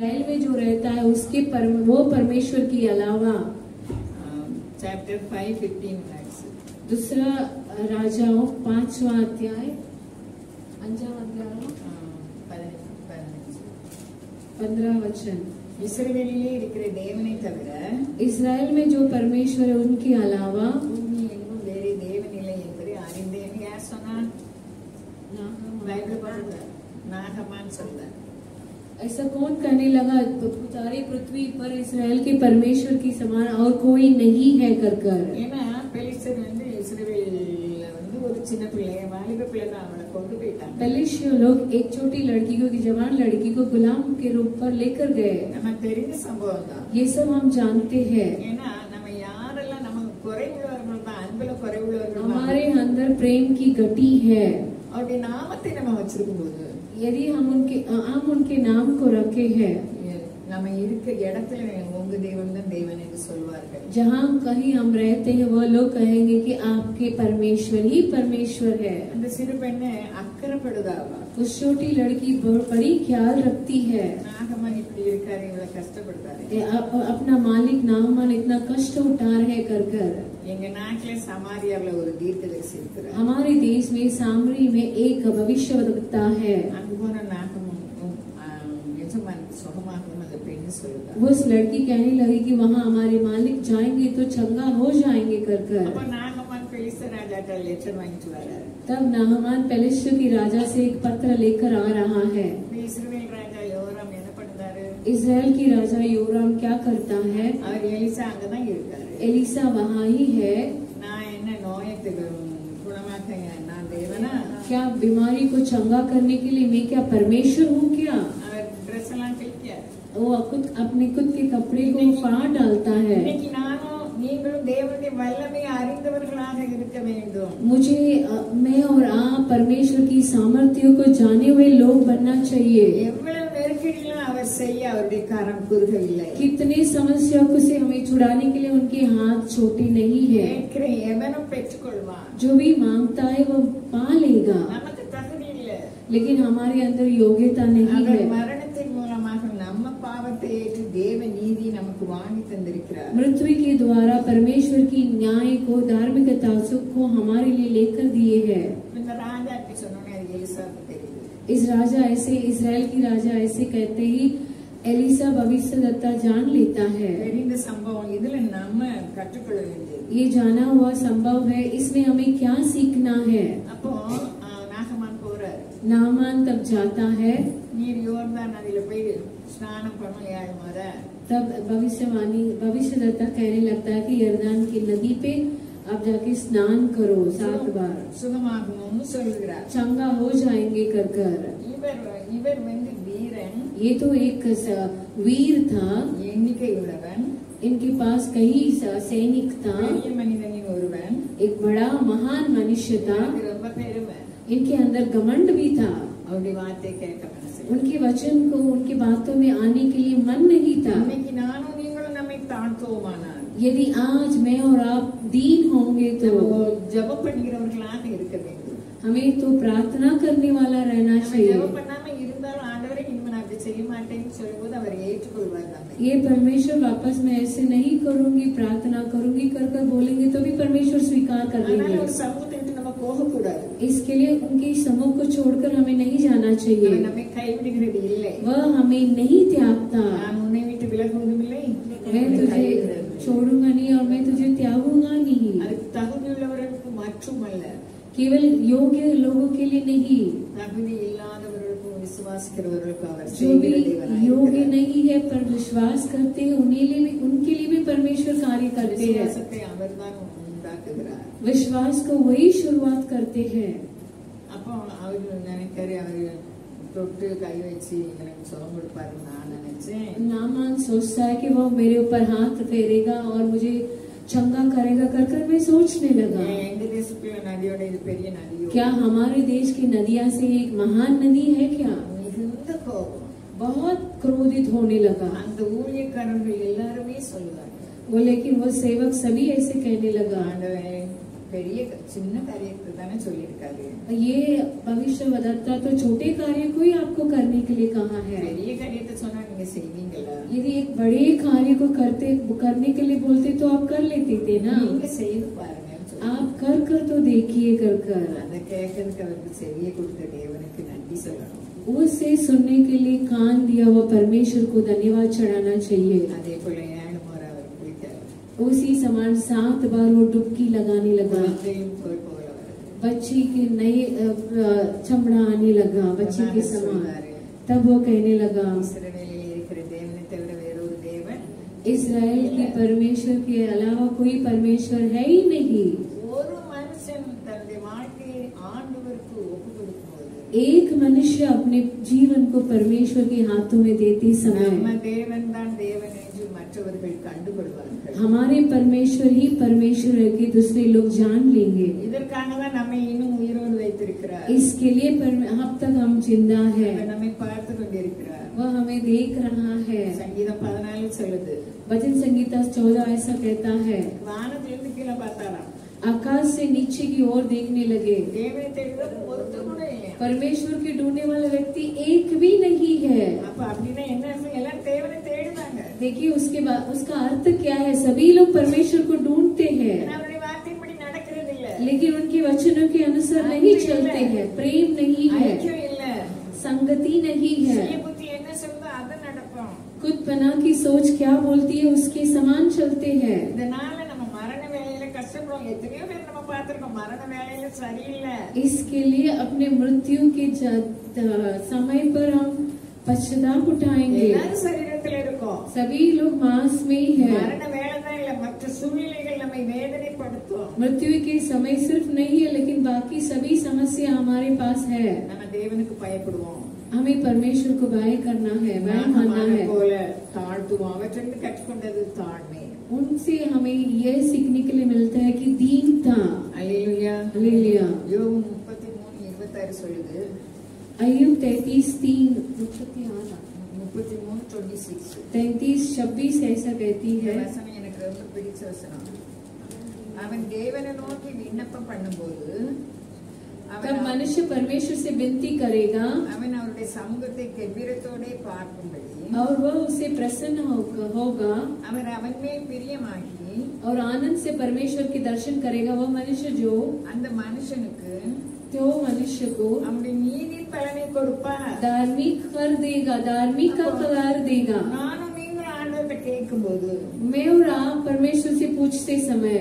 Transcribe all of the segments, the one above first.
इस्राएल में जो रहता है उसके वो परमेश्वर के अलावा chapter 5:15 minutes. दूसरा राजाओं 5वां अध्याय 15 वचन। இஸ்ரவேலிலே இருக்கிற தேவனை தவிர इस्राएल में जो परमेश्वर है उनके अलावा பூமி எங்கும் வேறு தேவன் இல்லை என்பதை அறிந்தேன். யார் சொன்னார்? பைபிள் பாருங்க, நாகமான் சொல்றார். ऐसा कौन कहने लगा सारी पृथ्वी पर इस्राएल के परमेश्वर की समान और कोई नहीं है कर कर। ஏன்னா பெலிஸ்தர் வந்து இஸ்ரவேல்ல வந்து ஒரு சின்ன பிள்ளை வாலிப பிள்ளை தான் அவளை கொண்டு போயிட்டாங்க. पेलिस्टियों लोग एक छोटी लड़की को, एक जवान लड़की को गुलाम के रूप पर लेकर गए। நமக்கு தெரிஞ்ச சம்பவம் தான். ये सब हम जानते हैं। ஏன்னா நம்ம யாரெல்லாம் நமக்கு குறைவுள்ளவர்கள் தான், அன்புல குறைவுள்ளவர்கள் हमारे अंदर प्रेम की गति है। அவருடைய நாமத்தை நம்ம வச்சிருக்கும் போது यदि हम उनके नाम को रखे हैं, நம்ம இருக்க இடத்துல உங்க தேவன் தான் தேவன் என்று சொல்வார்கள். जहाँ कहीं हम रहते हैं वो लोग कहेंगे कि आपके परमेश्वर ही परमेश्वर है। அந்த சிறு பெண்ணை அக்கறைப்படுதாவா? उस छोटी लड़की बड़ी ख्याल रखती है। நாகமான் இப்படி இருக்காரு, இவ்வளவு கஷ்டப்படுத்தாரு, अपना मालिक नाहमान इतना कष्ट उठा रहे कर कर। எங்க நாட்டிலே சமாரியாவுல ஒரு தீர்க்கதரிசி இருக்கிறார். हमारे देश में सामरी में एक भविष्यवक्ता है। அங்கு போன நாகமும் எஜமானுக்கு சுகமாகும் அந்த பெண்ணு சொல்லுதா. वो उस लड़की कहने लगी कि वहाँ हमारे मालिक जाएंगे तो चंगा हो जाएंगे कर कर। அப்ப நாகமான் பெலிஸ்தர் ராஜாட்ட லெட்டர் வாங்கிட்டு வராரு. तब नाहमान पेलिस्टियों की राजा से एक पत्र लेकर आ रहा है। இஸ்ரவேல் ராஜா யோராம் என்ன பண்றாரு? इस्राएल की राजा योराम क्या करता है? அவர் எலிசா அங்கதான் இருக்காரு. एलिसा वहाँ ही है। நான் என்ன நோயத்துக்கு குணமாக்க நான் தேவனா? क्या बीमारी को चंगा करने के लिए मैं क्या परमेश्वर हूँ क्या? அவர் ड्रेस எல்லாம் கிழிக்காரு. वो अपने खुद के कपड़े को फाड़ डालता है। இன்னைக்கு நானும் நீங்களும் தேவனுடைய வல்லமையை அறிந்தவர்களாக இருக்க வேண்டும். मुझे मैं और आप परमेश्वर की सामर्थ्यों को जाने हुए लोग बनना चाहिए। எவ்வளவு நெருக்கடிகளும் அவர் செய்ய அவருடைய கரம் குறுகவில்லை. कितने समस्या को से हमें छुड़ाने के लिए उनके हाथ छोटे नहीं है। எவனும் பெற்றுக்கொள்வான். जो भी मांगता है वो पा लेगा। நமக்கு தகுதி இல்லை, लेकिन हमारे अंदर योग्यता नहीं है। மரணத்தின் மூலமாக நம்ம பாவத்தை ஏற்று தேவ நீதி நமக்கு வாங்கி தந்திருக்கிறார். मृत्यु के द्वारा परमेश्वर की न्याय को, धार्मिकता को हमारे लिए लेकर दिए है। இந்த ராஜாக்கு சொன்னோன்னே அது எலிசாவுக்கு தெரியுது. इस राजा ऐसे, इस्राएल की राजा ऐसे कहते ही एलिसा भविष्यद्वक्ता जान लेता है। தெரிந்த சம்பவம், இதுல நம்ம கற்றுக்கொள்ள வேண்டியது. ये जाना हुआ संभव है, इसमें हमें क्या सीखना है? அப்போ நாகமான் போறாரு. नामान तब जाता है। நீர் யோர்தான் நதியில போய் ஸ்நானம் பண்ணலையாய் மாற. तब भविष्यद्वक्ता कहने लगता है कि यर्दान की नदी पे आप जाके स्नान करो 7 बार, சுகமாகும்னு சொல்கிறார். चंगा हो जाएंगे कर कर। இவர் வந்து வீரன், ये तो एक वीर था, எண்ணிக்கை உள்ளவன், इनके पास कई सैनिक था, பெரிய மனிதனின் ஒருவன், एक बड़ा महान मनुष्य था, ரொம்ப பெருமை. इनके अंदर घमंड भी था। அவருடைய வார்த்தை கேட்க மனசு, उनके वचन को, उनकी बातों में आने के लिए मन नहीं था। இன்னைக்கு நானும் நீங்களும் நம்மை தாழ்த்துவோமானால், यदि आज मैं और आप दीन होंगे तो ஜெபம் பண்ணுகிறவர்களாக இருக்க வேண்டும். हमें तो प्रार्थना करने वाला रहना நம்ம चाहिए। ஜெபம் பண்ணாம இருந்தாலும் ஆண்டவரே இனிமே நான் அப்படி செய்ய மாட்டேன்னு சொல்லும்போது அவர் ஏற்றுக்கொள்வார் நம்மை. ये परमेश्वर वापस मैं ऐसे नहीं करूंगी, प्रार्थना करूंगी कर कर बोलेंगे तो भी परमेश्वर स्वीकार कर அதனால लेंगे। ஒரு சமூகத்தை விட்டு நம்ம போகக்கூடாது. इसके लिए उनके समूह को छोड़कर हमें नहीं जाना चाहिए। அவர் நம்மை கைவிடுகிறது இல்லை. वह हमें नहीं त्यागता। நான் உன்னை விட்டு விலகுவதும் இல்லை, मैं तुझे छोड़ूंगा नहीं और मैं तुझे त्यागूंगा नहीं। அதுக்கு தகுதியுள்ளவர்களுக்கு மட்டுமல்ல, केवल योग्य लोगों के लिए नहीं, தகுதி இல்லாதவர்களுக்கும் விசுவாசிக்கிறவர்களுக்கும் அவர் जो भी செய்கிறதை योग्य नहीं है पर विश्वास करते हैं उनके लिए भी परमेश्वर कार्य करते हैं। விசுவாசத்தை அவர்தான் உண்டாக்குகிறார். विश्वास को वही शुरुआत करते हैं। அப்போ அவர் நினைக்காரு, அவர் தொட்டு கை வச்சு எனக்கு சுகம் கொடுப்பாருன்னு நான் நினைச்சேன். नामान सोचता है कि वो मेरे ऊपर हाथ फेरेगा और मुझे चंगा करेगा कर कर मैं सोचने लगा। எங்க தேசத்துல நதியோட இது பெரிய நதியோ? क्या हमारे देश की नदियां से एक महान नदी है क्या? மிகுந்த கோபம், बहुत क्रोधित होने लगा। அந்த ஊழியக்காரர்கள் எல்லாருமே சொல்லுவாங்க, वो लेकिन वो सेवक सभी ऐसे कहने लगा, ஆண்டவரே பெரிய சின்ன காரியத்தை தானே சொல்லியிருக்காரு. ये भविष्यवक्ता तो छोटे कार्य को ही आपको करने के लिए कहा है। பெரிய காரியத்தை சொன்னா நீங்க செய்வீங்களா? यदि एक बड़े कार्य को करने के लिए बोलते तो आप कर लेते थे ना। நீங்க செய்து பாருங்க, आप कर कर तो देखिए, कर कर। அதை கேட்கறதுக்கு அவருக்கு செவியை கொடுத்த தேவனுக்கு நன்றி சொல்லணும். उसे सुनने के लिए कान दिया हुआ परमेश्वर को धन्यवाद चढ़ाना चाहिए। அதே போல 7 முறை அவர் குளித்தார். उसी समान 7 बार वो डुबकी लगाने लगा। बच्ची के नए चमड़ा आने लगा बच्ची के समान। तब वो कहने लगा, इस्राएल के परमेश्वर के अलावा कोई परमेश्वर है ही नहीं। एक मनुष्य अपने जीवन को परमेश्वर के हाथों में देते समय हमारे परमेश्वर ही परमेश्वर है कि दूसरे लोग जान लेंगे। इसके लिए अब तक हम जिंदा है, वह हमें देख रहा है। वचन संगीता 14 ऐसा कहता है, आकाश से नीचे की ओर देखने लगे, परमेश्वर के ढूंढने वाला व्यक्ति एक भी नहीं है। देखिए उसके बाद उसका अर्थ क्या है? सभी लोग परमेश्वर को ढूंढते हैं लेकिन उनके वचनों के अनुसार नहीं चलते हैं। प्रेम नहीं है, संगति नहीं है, खुद बना की सोच क्या बोलती है उसके समान चलते हैं। इसके लिए अपने मृत्यु के समय पर हम पश्चाताप उठाएंगे। सभी लोग मांस में ही है। मृत्यु के समय सिर्फ नहीं है लेकिन बाकी सभी समस्या हमारे पास है। हमें परमेश्वर को भय करना है, भय मानना है। उनसे हमें यह सीखने के लिए मिलता है कि दीनता। Hallelujah hallelujah. अय्यूब 33:26 ऐसा कहती है, तब मनुष्य परमेश्वर से विनती करेगा और वह उसे प्रसन्न होगा और आनंद से परमेश्वर के दर्शन करेगा। वह मनुष्य जो मनुष्य को धार्मिक कर देगा, धार्मिक का करार देगा। मैं और आप परमेश्वर से पूछते समय,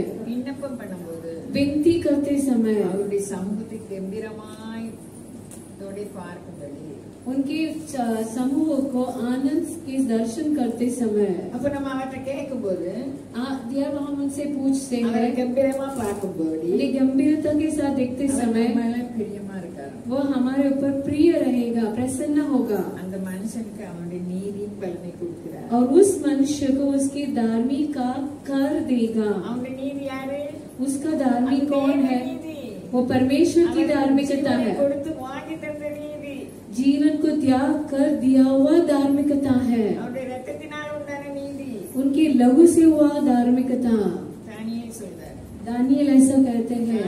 विनती करते समय उनके समूह को आनंद के दर्शन करते समय जब हम उनसे पूछते हैं, गंभीरता के साथ देखते समय वो हमारे ऊपर प्रिय रहेगा, प्रसन्न होगा और उस मनुष्य को उसकी धार्मिक का कर देगा। उसका धार्मिक कौन है? वो परमेश्वर की धार्मिकता है, जीवन को त्याग कर दिया हुआ धार्मिकता है, उनके लहू से हुआ धार्मिकता। दानियल ऐसा कहते हैं,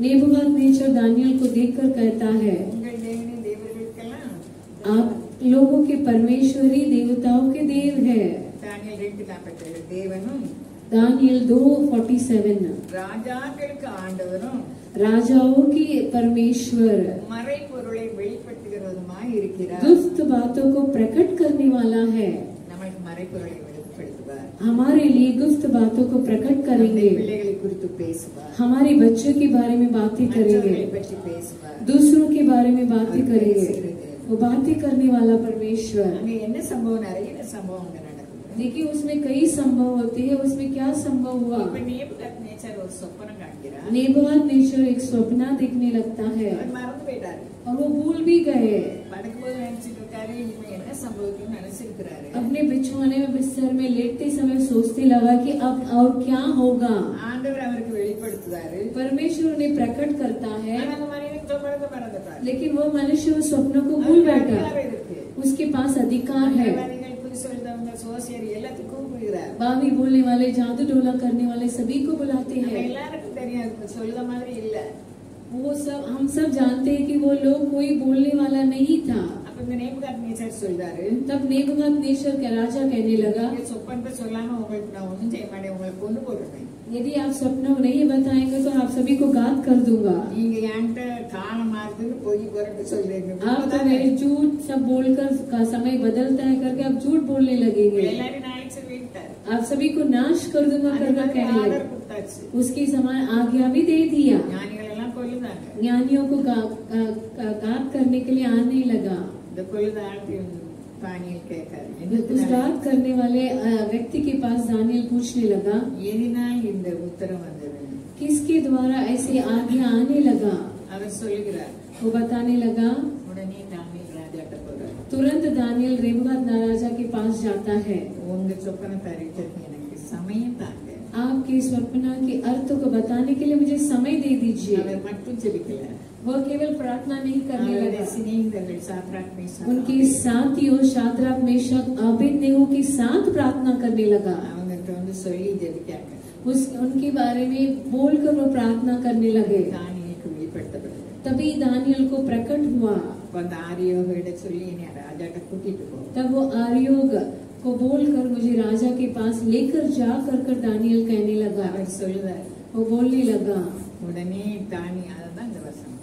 नेबुकदनेस्सर दानियल को देखकर कहता है, आप लोगों के परमेश्वरी देवताओं के देव है। दानियल 2:47 राजाओं की परमेश्वर गुप्त बातों को प्रकट करने वाला है। हमारे लिए गुप्त बातों को प्रकट करेंगे, हमारे बच्चों के बारे में बातें करेंगे, दूसरों के बारे में बातें करेंगे। वो बातें करने वाला परमेश्वर। देखिए उसमें कई संभव होते हैं, उसमें क्या संभव हुआ? नेबुकदनेस्सर एक स्वप्न देखने लगता है और वो भूल भी गए। अपने बिछौने में बिस्तर में लेटते समय सोचते लगा कि अब और क्या होगा। परमेश्वर उन्हें प्रकट करता है लेकिन वो मनुष्य उस स्वप्न को भूल बैठा। उसके पास अधिकार है, बावी बोलने वाले, जादू टोना करने वाले सभी को बुलाते நம்ம हैं। எல்லாருக்கும் தெரியும், அது சொல்ற மாதிரி இல்ல. वो सब हम सब जानते हैं कि वो लोग कोई बोलने वाला नहीं था। அப்ப இந்த நேபுகாத்நேச்சர் சொல்றாரு, तब नेबूकदनेस्सर का राजा कहने लगा, நீங்க சொப்பனத்தை சொல்லாம உங்களுக்கு நான் ஒண்ணும் செய்ய மாட்டேன், உங்களை கொண்டு போடுறேன். यदि आप सपना नहीं बताएंगे तो आप सभी को घात कर दूंगा। நீங்க என்கிட்ட காலம் மாறுதுன்னு பொய் புரட்டு சொல்றீங்க. आप तो मेरे झूठ सब बोलकर का समय बदलता है करके आप झूठ बोलने लगेंगे। எல்லாரும் நாளைக்கு சொல்லிட்டாரு. आप सभी को नाश कर दूंगा करके कहने ஆர்டர் लगे। கொடுத்தாச்சு. उसकी समान आज्ञा भी दे दिया। ஞானிகள் எல்லாம் கொல்லுதாங்க. ज्ञानियों को घात करने के लिए आने लगा। இந்த கொல்லுத ஆட்சி தானியேல் கேட்காரு, उस घात करने वाले व्यक्ति के पास दानियल पूछने लगा, எதனால் இந்த உத்தரம் வந்தது? किसके द्वारा ऐसी आज्ञा आने लगा? அவர் சொல்லுகிறார். वो बताने लगा, உடனே தானியேல் ராஜாட்ட போறாரு. तुरंत दानियल रेबूकदनेस्सर राजा के पास जाता है। உங்க சொப்பனத்தை அறிவிக்கிறதுக்கு எனக்கு சமயம் தாங்க. आपके स्वप्न के अर्थ को बताने के लिए मुझे समय दे दीजिए। அவர் மட்டும் ஜெபிக்கல, वो केवल प्रार्थना नहीं करने அவருடைய लगा, சிநேகிதர்கள் சாத்ராக் மேஷாக் उनके साथियों शाद्राक मेशक अबेदनेगो के साथ प्रार्थना करने लगा। அவங்ககிட்ட வந்து சொல்லி ஜெபிக்காங்க. उनके बारे में बोलकर वो प्रार्थना करने लगे। தானியேலுக்கு வெளிப்படுத்தப்படுது. तभी दानियल को प्रकट हुआ। அப்ப அந்த ஆரியோகிட்ட சொல்லி என்னை ராஜாட்ட கூட்டிட்டு போ. तब वो आर्योग को बोलकर मुझे राजा के पास लेकर जा कर दानियल कहने लगा। அவர் சொல்லுவார். वो बोलने लगा। உடனே அதுதான் இந்த வசனம்.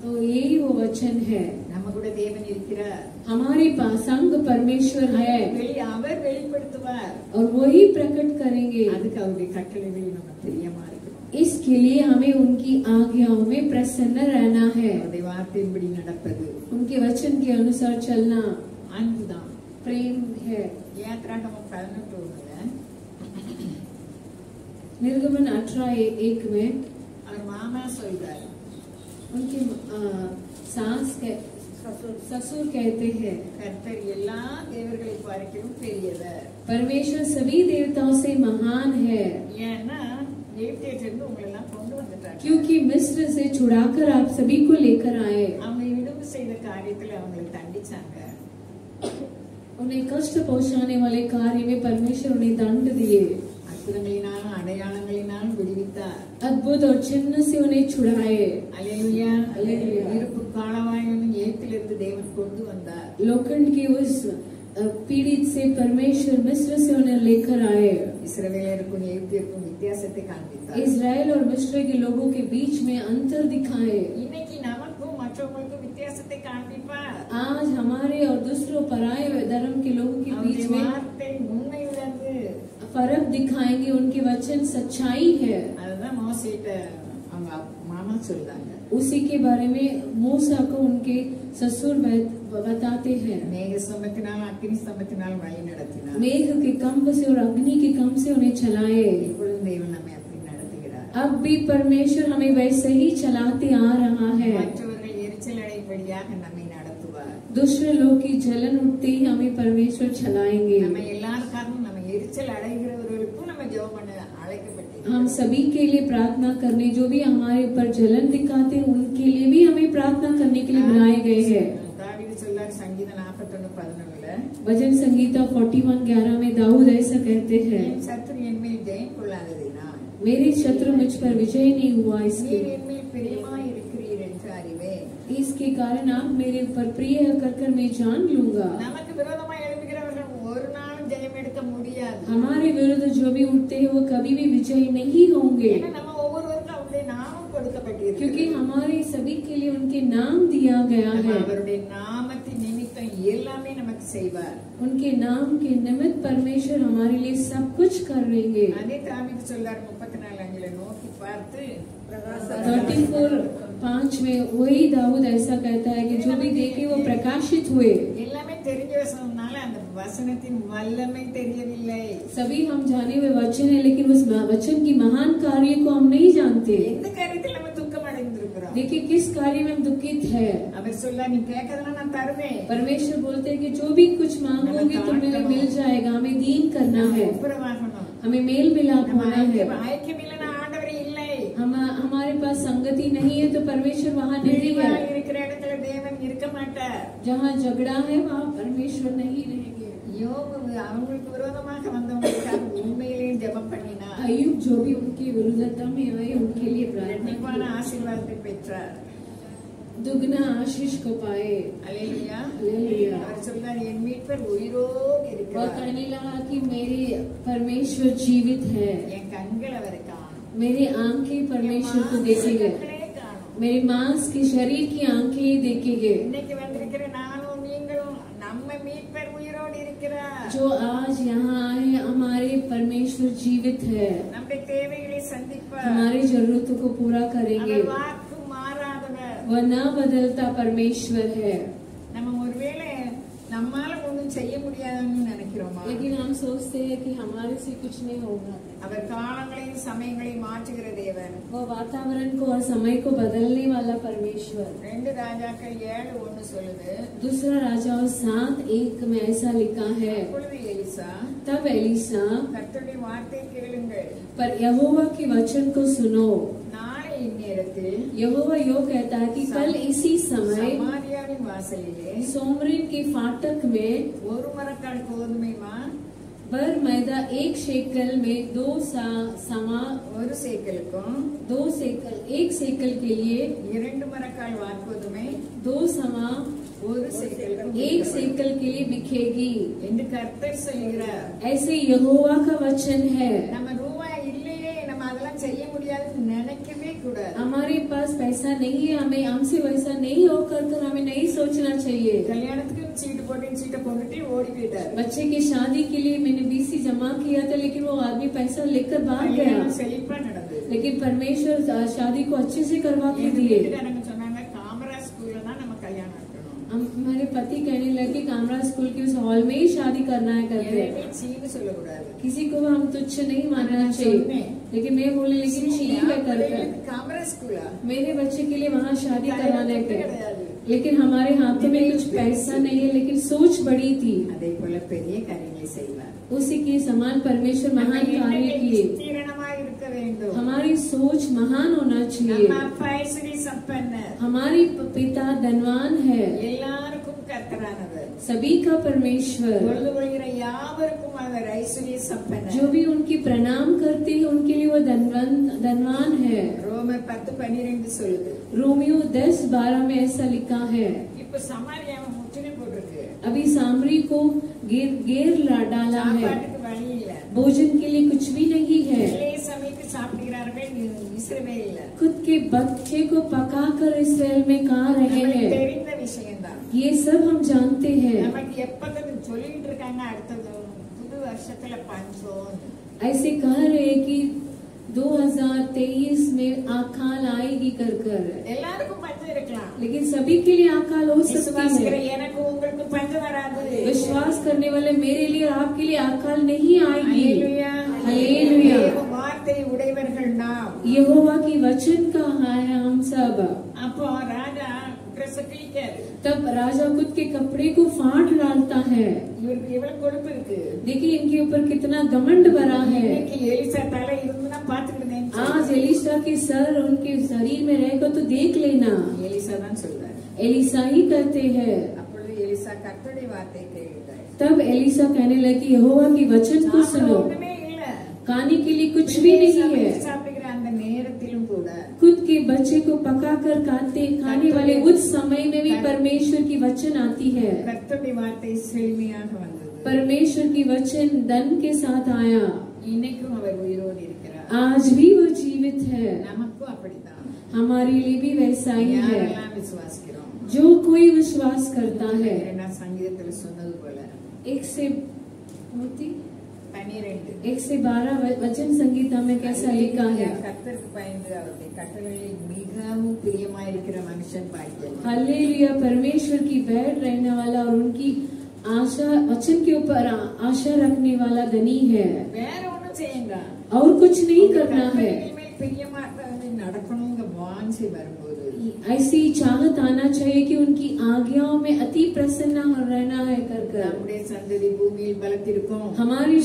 तो यही वो वचन है, நம்ம கூட தேவன் இருக்கிறார், हमारे पास संग परमेश्वर है அவர் வெளிப்படுத்துவார். और वही प्रकट करेंगे। அதுக்கு அவருடைய கட்டளைகள் நம்ம பிரியமா இருக்கணும். इसके लिए हमें उनकी आज्ञाओं में प्रसन्न रहना है। அவருடைய வார்த்தையின்படி நடப்பது उनके वचन के अनुसार चलना அன்புதான், प्रेम है। யாத்ராகமம் 11:1 निर्गमन 18:1 में அவர் மாமா சொல்றாரு, उनके ससुर कहते हैं, கர்த்தர் எல்லா தேவர்களை பார்க்கிலும் பெரியவர். परमेश्वर सभी देवताओं से महान है, ஏன்னா எகிப்திலிருந்து உங்களை எல்லாம் கொண்டு வந்துட்டாங்க. क्योंकि मिस्र से छुड़ाकर आप सभी को लेकर आए। அவங்க இடும்பு செய்த காரியத்துல அவங்களை தண்டிச்சாங்க. उन्हें कष्ट पहुंचाने वाले कार्य में परमेश्वर उन्हें दंड दिए। அற்புதங்களினாலும் அடையாளங்களினாலும் விடுவித்தார். अद्भुत और चिन्ह से उन्हें छुड़ाए। அல்லேலூயா. அல்லேலூயா. இருப்பு காலவாயும் எகிப்திலிருந்து தேவன் கொண்டு வந்தார். लोखंड की उस पीड़ित से परमेश्वर मिस्र से उन्हें लेकर आए। இஸ்ரவேலருக்கும் எகிப்தியருக்கும் வித்தியாசத்தை காண்பித்தார். इजराइल और मिस्र के लोगों के बीच में अंतर दिखाए। இன்னைக்கு நமக்கும் மற்றவங்களுக்கும் வித்தியாசத்தை காண்பிப்பார். आज हमारे और दूसरों पराये धर्म के लोगों के बीच में வார்த்தை உண்மை உள்ளது. फर्क दिखाएंगे। उनके वचन सच्चाई है। அதுதான் மோசேட்ட அவங்க மாமா சொல்றாங்க. उसी के बारे में मूसा को उनके ससुर बताते हैं। மேக ஸ்தம்பத்தினால் அக்கினி ஸ்தம்பத்தினால் வழி நடத்தினார். मेघ के कंप से और अग्नि के कंप से उन्हें चलाए। இப்பொழுது தேவன் நம்மை அப்படி நடத்துகிறார். अब भी परमेश्वर हमें वैसे ही चलाते आ रहा है। மற்றவர்கள் எரிச்சல் அடையும்படியாக நம்மை நடத்துவார். दूसरे लोग की जलन उठते ही हमें परमेश्वर चलाएंगे। நம்ம எல்லாருக்காகவும் நம்ம எரிச்சல் அடைகிறவர்களுக்கும் நம்ம ஜெபம் பண்ண அழைக்கப்பட்டிருக்கிறோம். हम सभी के लिए प्रार्थना करने, जो भी हमारे ऊपर जलन दिखाते हैं उनके लिए भी हमें प्रार्थना करने के लिए बुलाए गए हैं। தாவீது சொல்றார் சங்கீதம் 41:11 भजन संगीता 41:11 में दाऊद ऐसा कहते हैं, என் சத்துரு என் மேல் ஜெயம் கொள்ளாததினால் मेरे शत्रु मुझ पर विजय नहीं हुआ, நீர் என் மேல் பிரியமாய் இருக்கிறீர் என்று அறிவேன். इसके कारण आप मेरे ऊपर प्रिय कर मैं जान लूंगा। நமக்கு விரோதமாய் எழுப்புகிறவர்கள் ஒரு நாளும் ஜெயம் எடுக்க முடியாது. हमारे विरुद्ध जो भी उठते हैं वो कभी भी विजय नहीं होंगे, ஏன்னா நம்ம ஒவ்வொருவருக்கும் அவருடைய நாமம் கொடுக்கப்பட்டிருக்கு. क्योंकि हमारे सभी के लिए उनके नाम दिया गया है। அவருடைய நாமத்தின் நிமித்தம் எல்லாமே நமக்கு செய்வார். उनके नाम के निमित्त परमेश्वर हमारे लिए सब कुछ करेंगे। அதே தாவீது சொல்றார் 34:5 நோக்கி பார்த்து 34:5 में वही दाऊद ऐसा कहता है कि जो भी देखे वो प्रकाशित हुए। எல்லாமே தெரிஞ்ச வசனம்னால அந்த வசனத்தின் வல்லமை தெரியவில்லை. सभी हम जाने हुए वचन है, लेकिन उस वचन की महान कार्य को हम नहीं जानते। எந்த காரியத்தில் நம்ம துக்கம் அடைந்திருக்கிறோம்? देखिए किस कार्य में हम दुखित है। அவர் சொல்ல நீ கேட்கறதெல்லாம் நான் தருவேன். परमेश्वर बोलते हैं कि जो भी कुछ मांगोगे तो तुम्हें मिल जाएगा। हमें दीन करना है, ஒப்புரவாகணும். हमें मेल मिलाप நம்ம होना है। ஐக்கியம் இல்லைன்னா ஆண்டவர் இல்லை. हमारे पास संगति नहीं है तो परमेश्वर वहाँ नहीं பிரிவா है। இருக்கிற இடத்துல தேவன் இருக்க மாட்டார். जहाँ झगड़ा है वहाँ परमेश्वर नहीं रहेंगे। யோபு அவங்களுக்கு விரோதமாக வந்தவங்களுக்காக ஜெபம் பண்ணினா अय्यूब जो भी उनकी विरुद्धता में आए उनके लिए प्रार्थना ரெட்டிப்பான ஆசீர்வாதத்தை பெற்றார். दुगना आशीष को पाए। அல்லேலூயா. हालेलुया। அவர் சொல்றார் என் மீட்பர் உயிரோடு वह இருக்கிறார். कहने लगा कि मेरी परमेश्वर जीवित है, என் கண்கள் அவரை காணும். मेरी आंखें परमेश्वर को देखेंगे, கண்களே காணும். मेरे मांस की शरीर की आंखें ही देखेंगे। இன்னைக்கு வந்திருக்கிற நானும் நீங்களும் நம்ம மீட்பர் உயிரோடு இருக்கிறார். जो आज यहाँ आए हमारे परमेश्वर जीवित है, நம்முடைய தேவைகளை சந்திப்பார். हमारी जरूरतों को पूरा करेंगे। அவர் வாக்கு மாறாதவர். वह न बदलता परमेश्वर है। நம்ம ஒருவேளை நம்மால ஒண்ணும் செய்ய முடியாதுன்னு நினைக்கிறோமா? लेकिन हम सोचते हैं कि हमारे से कुछ नहीं होगा। அவர் காலங்களையும் சமயங்களையும் மாற்றுகிற தேவன். वो वातावरण को और समय को बदलने वाला परमेश्वर। 2 ராஜாக்கள் 7:1 சொல்லுது. दूसरा राजाओं 7:1 में ऐसा लिखा है, அப்பொழுது எலிசா तब एलीसा கர்த்தருடைய வார்த்தை கேளுங்கள். पर यहोवा के वचन को सुनो। நாளை இந்நேரத்தில் यहोवा यो कहता है कि कल इसी समय சமாரியாவின் வாசலிலே सोमरिन के फाटक में ஒரு மரக்கால் கோதுமை மா बर मैदा 1 शेकल में 2 समा ஒரு சேக்கலுக்கும் 2 शेकल 1 शेकल के लिए 2 மரக்கால் வாற்கோதுமை 2 समा ஒரு சேக்கலுக்கும் 1 शेकल के लिए बिकेगी என்று கர்த்தர் சொல்கிறார். ऐसे यहोवा का वचन है। நம்ம ரூபாய் இல்லையே, நம்ம அதெல்லாம் செய்ய முடியாதுன்னு நினைக்கவே கூடாது. हमारे पास पैसा नहीं है, हमें हमसे वैसा नहीं होकर हमें नहीं सोचना चाहिए। கல்யாணத்துக்கு சீட்டு போட்டு சீட்டை கொண்டுட்டு ஓடி போயிட்டார். बच्चे की शादी के लिए मैंने बीसी जमा किया था, लेकिन वो आदमी पैसा लेकर भाग गया। கல்யாணம் செழிப்பா நடந்தது. लेकिन परमेश्वर शादी को अच्छे से करवा के दिए। வீட்டுக்காரங்க சொன்னாங்க காமராஜ் ஸ்கூல்ல தான் நம்ம கல்யாணம் இருக்கணும். हमारे पति कहने लगे कामरा स्कूल के उस हॉल में ही शादी करना है करते। எதையுமே சீன்னு சொல்லக்கூடாது. किसी को हम तुच्छ नहीं मानना चाहिए। लेकिन मैं बोले लेकिन ठीक है करकर காமராஜ் ஸ்கூலா मेरे बच्चे के लिए वहाँ शादी करवाने के, लेकिन हमारे हाथों में कुछ पैसा नहीं है, लेकिन सोच बड़ी थी। அதே போல பெரிய காரியங்களை செய்வார். उसी के समान परमेश्वर महान कार्य किए। தீரணமாய் இருக்க வேண்டும். हमारी सोच महान होना चाहिए। நம்ம அப்பா ஐஸ்வரி சம்பன்னர். हमारी पिता धनवान है, எல்லாருக்கும் கர்த்தரானவர். सभी का परमेश्वर। பொழுது கொள்கிற யாவருக்கும் அவர் ஐஸ்வரிய சம்பன்னர். जो भी उनकी प्रणाम करते हैं उनके लिए वो धनवान है। ரோமர் 10:12 சொல்லுது. रोमियो 10:12 में ऐसा लिखा है। இப்ப சமாரியாவை முற்றுகை போட்டிருக்கு. अभी सामरी को घेर डाला है, சாப்பாட்டுக்கு வழி இல்ல. भोजन के लिए कुछ भी नहीं है। இளைய சமைத்து சாப்பிடுகிறார்கள் இஸ்ரவேல்ல. खुद के बच्चे को पकाकर इस्राएल में खा रहे நமக்கு हैं। தெரிந்த விஷயம்தான். ये सब हम जानते हैं। நமக்கு எப்பதான் சொல்லிட்டு இருக்காங்க அடுத்தது புது வருஷத்துல பஞ்சம். ऐसे कह रहे कि 2023 में अकाल आएगी कर எல்லாருக்கும் பஞ்சம் இருக்கலாம். लेकिन सभी के लिए अकाल हो सकती விசுவாசிக்கிற है। எனக்கு உங்களுக்கு பஞ்சம் வராது. विश्वास करने वाले मेरे लिए और आपके लिए अकाल नहीं आएगी। हालेलुया. हालेलुया। தேவ வார்த்தை உடையவர்கள் நாம். यहोवा की वचन का है हम सब। அப்போ ராஜா ட்ரெஸ் கிழிக்காரு. तब राजा खुद के कपड़े को फाड़ डालता है। இவருக்கு எவ்வளவு கொழுப்பு இருக்கு. देखिए इनके ऊपर कितना घमंड भरा है। இன்னைக்கு எலிசா தலை இருந்துனா பாத்துக்கிட்டேன். आज एलिशा के सर उनके शरीर में रहेगा तो देख लेना। எலிசா தான் சொல்றாரு. एलिशा ही कहते हैं। அப்பொழுது எலிசா கர்த்தருடைய வார்த்தை கேட்டார். तब एलिशा कहने लगी यहोवा की वचन को सुनो। ஒண்ணுமே இல்ல. खाने के लिए कुछ भी नहीं है। சாப்பிடுகிற அந்த நேரத்திலும் கூட खुद के बच्चे को पकाकर खाने वाले उस समय में भी परमेश्वर की वचन आती है। கர்த்தருடைய வார்த்தை செழுமையாக வந்தது. परमेश्वर की वचन धन के साथ आया। இன்னைக்கும் அவர் உயிரோடு இருக்கிறார். आज भी वो जीवित है। நமக்கும் அப்படித்தான். हमारे लिए भी वैसा ही है। யாரெல்லாம் விசுவாசிக்கிறோம். जो कोई विश्वास करता है। இரண்டாம் சங்கீதத்துல சொன்னது போல 1 से 12 वचन संगीता में कैसा लिखा है। கர்த்தருக்கு பயந்து அவருடைய கட்டளைகளில் மிகவும் பிரியமாயிருக்கிற மனுஷன் பாக்கியவான். हालेलुया। परमेश्वर की बैठ रहने वाला और उनकी आशा वचन के ऊपर आशा रखने वाला धनी है। வேற ஒண்ணும் செய்யுங்க. और कुछ नहीं करना है। பிரியமா நடக்கணுங்க வாஞ்சி வரும்போது ऐसी चाहत आना चाहिए कि उनकी आज्ञाओं में अति प्रसन्न रहना है कर நம்முடைய சந்ததி பூமியில் பலத்திருக்கும். हमारी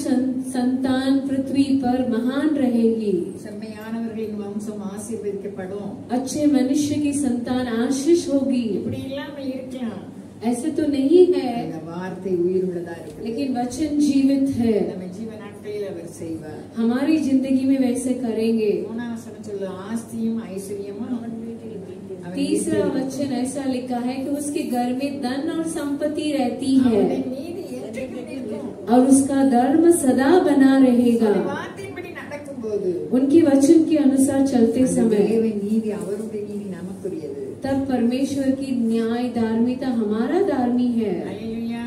संतान पृथ्वी पर महान रहेगी। செம்மையானவர்களின் வம்சம் ஆசீர்வதிக்கப்படும். अच्छे मनुष्य की संतान आशीष होगी। இப்படி இல்லாமல் இருக்கலாம். ऐसे तो नहीं है, இந்த வார்த்தை உயிர் உள்ளதா இருக்கு. लेकिन वचन जीवित है। நம்ம ஜீவனாட்கள் நாட்களில் அவர் செய்வார். हमारी जिंदगी में वैसे करेंगे. 3 வசனம் சொல்லு, ஆஸ்தியும் ஐஸ்வர்யமும் அவன் வீட்டில் இருக்கும். तीसरा वचन ऐसा लिखा है कि उसके घर में धन और संपत्ति रहती है அவருடைய நீதி என்றைக்கும் இருக்கும். और उसका धर्म सदा बना रहेगा. வார்த்தையின்படி நடக்கும்போது उनके वचन के अनुसार चलते समय தேவன் நீதி அவருடைய நீதி நமக்குரியது. तब परमेश्वर की न्याय धार्मिकता हमारा धार्मी है. அல்லேலூயா.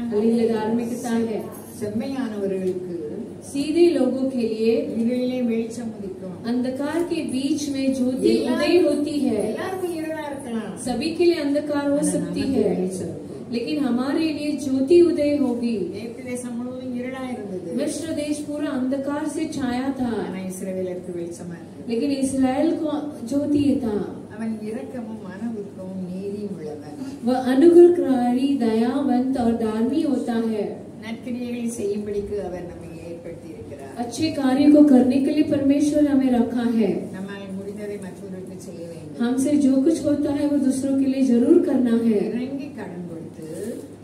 धार्मिकता है. செம்மையானவர்களுக்கு सीधे लोगों के लिए இருளிலே வெளிச்சம் உதிக்கும். अंधकार के बीच में ज्योति उदय होती है. எல்லாருக்கும் இருளா இருக்கலாம். सभी के लिए अंधकार हो सकती है, लेकिन हमारे लिए ज्योति उदय होगी. எகிப்து தேசம் முழுவதும் இருளா இருந்தது. मिस्र देश पूरा अंधकार से छाया था, ஆனா இஸ்ரவேலுக்கு வெளிச்சமா இருந்தது. लेकिन इसराइल को ज्योति था. அவன் இரக்கமும் மனவுருக்கமும் நீதியும் உள்ளவன். वह अनुग्रहकारी, दयावंत और धार्मी होता है. நற்கிரியைகளை செய்யும்படிக்கு அவர் நம்மை ஏற்படுத்தி இருக்கிறார். अच्छे कार्यों को करने के लिए परमेश्वर हमें रखा है. நம்மால் முடிந்ததை மற்றவர்களுக்கு செய்ய வேண்டும். हमसे जो कुछ होता है वो दूसरों के लिए जरूर करना है. இறங்கி கடன் கொடுத்து